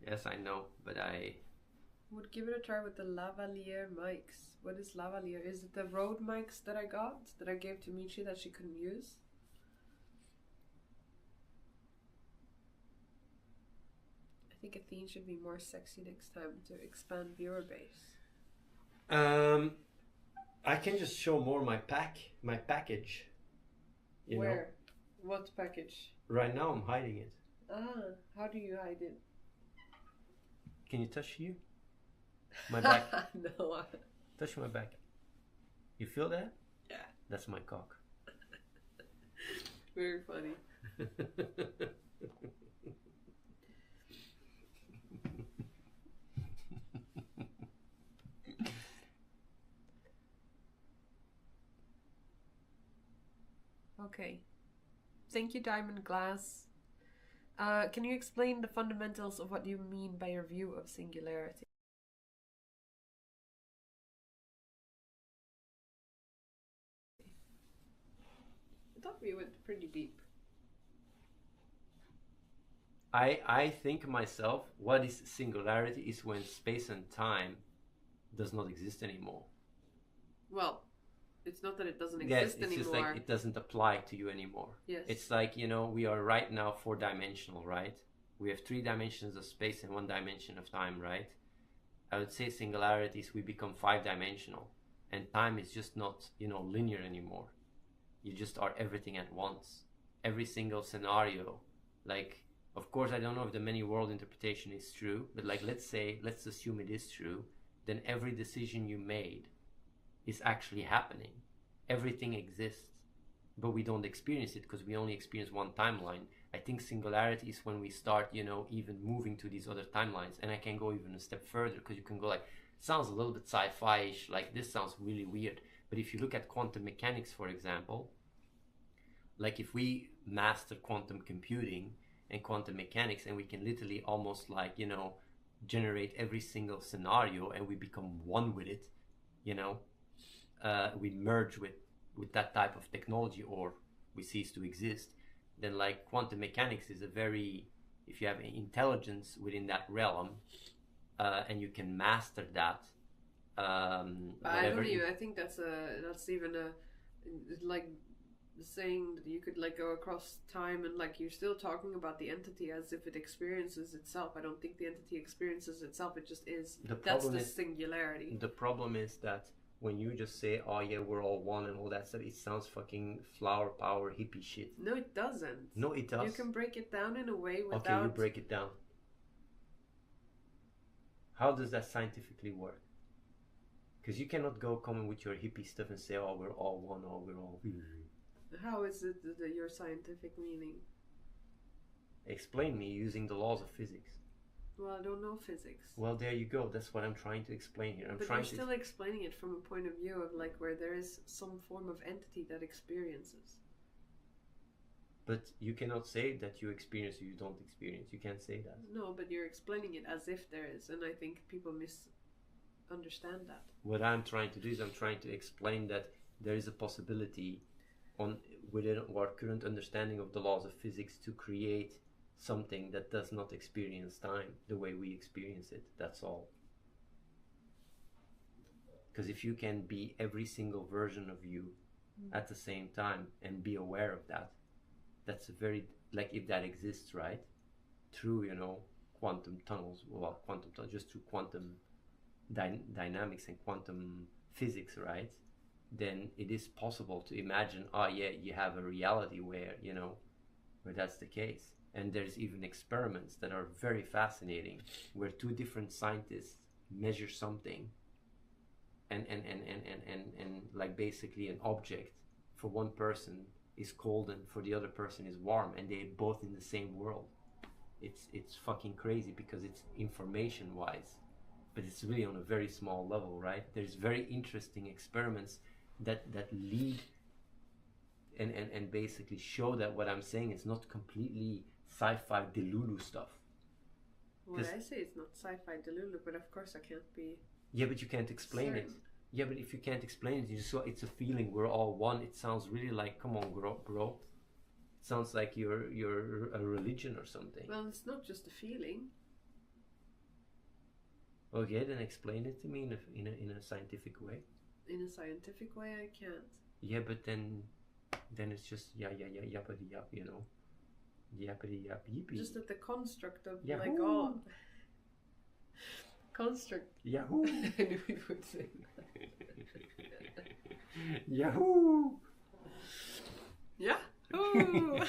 Yes, I know, but I would give it a try with the lavalier mics. What is lavalier? Is it the Rode mics that I got, that I gave to Michi that she couldn't use? I think Athene should be more sexy next time to expand viewer base. I can just show more my package. You Where? know? What package? Right now I'm hiding it. Ah, how do you hide it? Can you touch here? My back. No. Touch my back. You feel that? Yeah. That's my cock. Very funny. Okay. Thank you, Diamond Glass. Can you explain the fundamentals of what you mean by your view of singularity? I thought we went pretty deep. I think myself, what is singularity is when space and time does not exist anymore. Well, it's not that it doesn't Yes, exist it's anymore. just like it doesn't apply to you anymore. Yes. It's like, you know, we are right now 4-dimensional, right? We have 3 dimensions of space and 1 dimension of time, right? I would say singularities, we become 5-dimensional. And time is just not, you know, linear anymore. You just are everything at once. Every single scenario. Like, of course, I don't know if the many world interpretation is true, but like, let's assume it is true, then every decision you made is actually happening. Everything exists, but we don't experience it because we only experience one timeline. I think singularity is when we start, you know, even moving to these other timelines. And I can go even a step further because you can go like, sounds a little bit sci-fi-ish, like this sounds really weird. But if you look at quantum mechanics, for example, like if we master quantum computing and quantum mechanics and we can literally almost like, you know, generate every single scenario and we become one with it, you know, we merge with that type of technology or we cease to exist, then like quantum mechanics is a very, if you have intelligence within that realm and you can master that, I think that's even a like saying that you could like go across time and like you're still talking about the entity as if it experiences itself. I don't think the entity experiences itself, it just is. That's the singularity. The problem is that when you just say, oh yeah, we're all one and all that stuff, it sounds fucking flower power hippie shit. No, it doesn't. No, it does. You can break it down in a way without... Okay, you break it down. How does that scientifically work? Because you cannot go coming with your hippie stuff and say, oh, we're all one, or we're all... How is it your scientific meaning? Explain me using the laws of physics. Well, I don't know physics. Well, there you go. That's what I'm trying to explain here. But you're still explaining it from a point of view of like where there is some form of entity that experiences. But you cannot say that you experience or you don't experience. You can't say that. No, but you're explaining it as if there is, and I think people misunderstand that. What I'm trying to do is I'm trying to explain that there is a possibility within our current understanding of the laws of physics to create something that does not experience time the way we experience it. That's all. Because if you can be every single version of you at the same time and be aware of that, that's a very, like, if that exists, right, through, you know, quantum tunnels, just through quantum dynamics and quantum physics, right, then it is possible to imagine, you have a reality where, you know, where that's the case. And there's even experiments that are very fascinating where two different scientists measure something and like basically an object for one person is cold and for the other person is warm, and they're both in the same world. It's fucking crazy because it's information wise, but it's really on a very small level, right? There's very interesting experiments that lead and basically show that what I'm saying is not completely sci-fi delulu stuff. Well, I say it's not sci-fi delulu, but of course I can't be. Yeah, but you can't explain it. Yeah, but if you can't explain it, it's a feeling. We're all one. It sounds really like, come on, bro. It sounds like you're a religion or something. Well, it's not just a feeling. Okay, then explain it to me in a scientific way. In a scientific way, I can't. Yeah, but then it's just yappity yap, you know. Yappity yap yippee. Just that the construct of Yahoo! like all construct. Yahoo! I knew it would say that. Yahoo! Yahoo!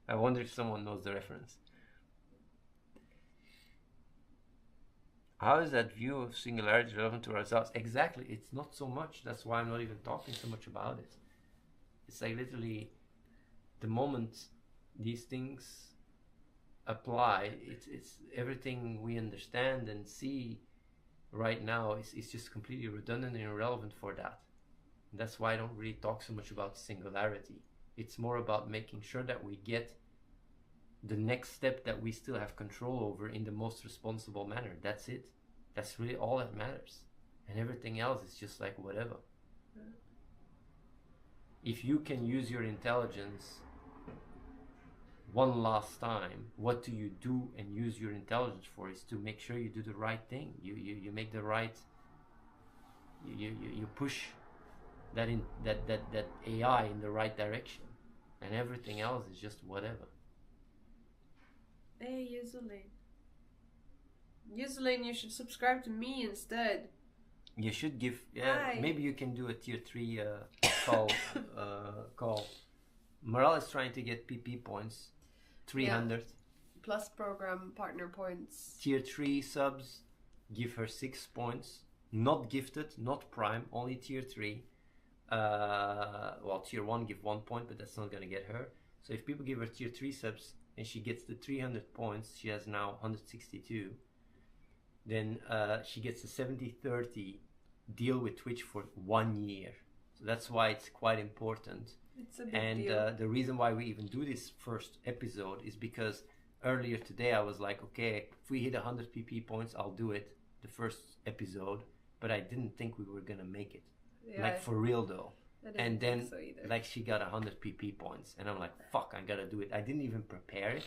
I wonder if someone knows the reference. How is that view of singularity relevant to ourselves? Exactly, it's not so much. That's why I'm not even talking so much about it. It's like literally the moment these things apply, it's everything we understand and see right now is just completely redundant and irrelevant for that. And that's why I don't really talk so much about singularity. It's more about making sure that we get the next step that we still have control over in the most responsible manner. That's it. That's really all that matters. And everything else is just like whatever. If you can use your intelligence one last time, what do you do and use your intelligence for is to make sure you do the right thing. You make the right, you push that AI in the right direction, and everything else is just whatever. Hey, Yuzelane, you should subscribe to me instead. You should give, Hi. Maybe you can do a tier 3 call. Morale is trying to get PP points, 300. Yeah. Plus program partner points. Tier 3 subs, give her 6 points. Not gifted, not prime, only tier 3. Well, tier 1 give 1 point, but that's not gonna get her. So if people give her tier 3 subs and she gets the 300 points, she has now 162. Then she gets a 70-30 deal with Twitch for 1 year. So that's why it's quite important. It's a big deal. And the reason why we even do this first episode is because earlier today I was like, okay, if we hit 100 PP points, I'll do it, the first episode. But I didn't think we were gonna make it. Yeah, like for real though. And then think so either. like she got 100 PP points and I'm like, fuck, I gotta do it. I didn't even prepare it.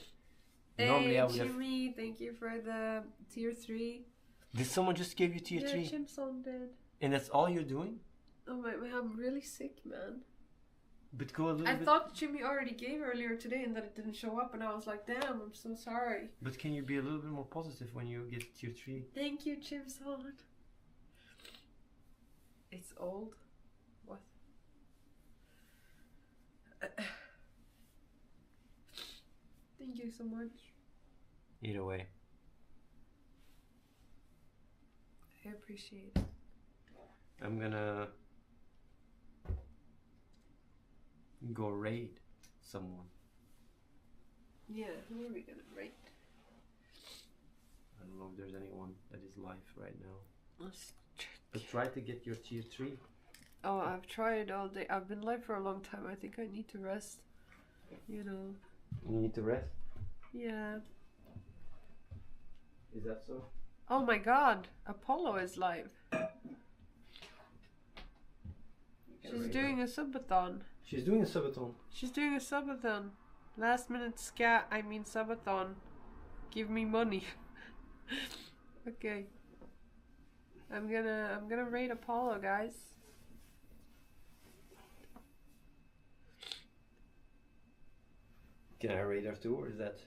Hey, Normally I would have... Jimmy, thank you for the tier 3. Did someone just give you tier 3? Yeah, Chimson did. And that's all you're doing? Oh my, I'm really sick, man. But go a little I bit... thought Jimmy already gave earlier today and that it didn't show up, and I was like, damn, I'm so sorry. But can you be a little bit more positive when you get tier 3? Thank you, Chimson. It's old. What? Thank you so much. Either way. I appreciate it. I'm gonna go raid someone. Yeah, who are we gonna rate? I don't know if there's anyone that is live right now. Let's check. But try to get your tier 3. Oh, I've tried all day. I've been live for a long time. I think I need to rest. You know. You need to rest? Yeah. Is that so? Oh my god, Apollo is live. She's doing a subathon. She's doing a subathon. She's doing a subathon. Last minute scat, I mean subathon. Give me money. Okay. I'm gonna rate Apollo, guys. Can I rate her too, or is that?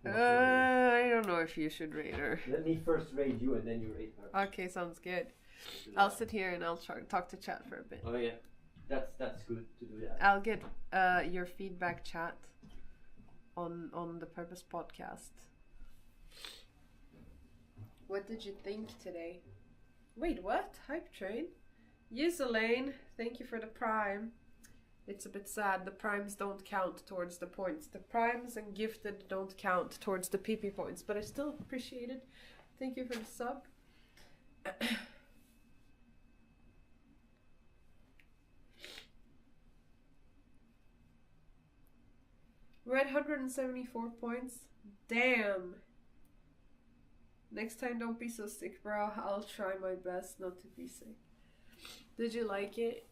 I don't know if you should rate her. Let me first rate you and then you rate her. Okay, sounds good. I'll sit here and I'll talk to chat for a bit. Oh yeah, that's good to do that. I'll get your feedback, chat, on the Purpose podcast. What did you think today? Wait, what? Hype train? Yes, Elaine. Thank you for the prime. It's a bit sad. The primes don't count towards the points. The primes and gifted don't count towards the PP points, but I still appreciate it. Thank you for the sub. We're at 174 points. Damn. Next time, don't be so sick, bro. I'll try my best not to be sick. Did you like it?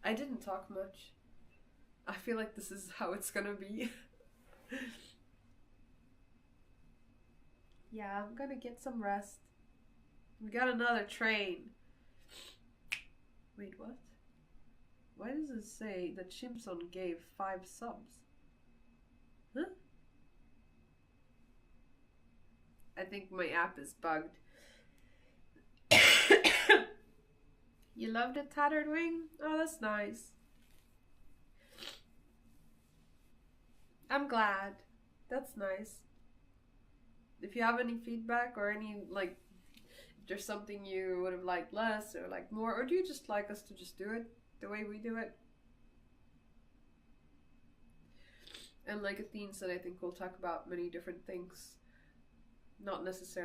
I didn't talk much. I feel like this is how it's gonna be. Yeah, I'm gonna get some rest. We got another train. Wait, what? Why does it say that Chimson gave 5 subs? Huh? I think my app is bugged. You loved it, Tattered Wing? Oh, that's nice. I'm glad. That's nice. If you have any feedback or any, like, if there's something you would have liked less or like more, or do you just like us to just do it the way we do it? And like Athene said, I think we'll talk about many different things. Not necessarily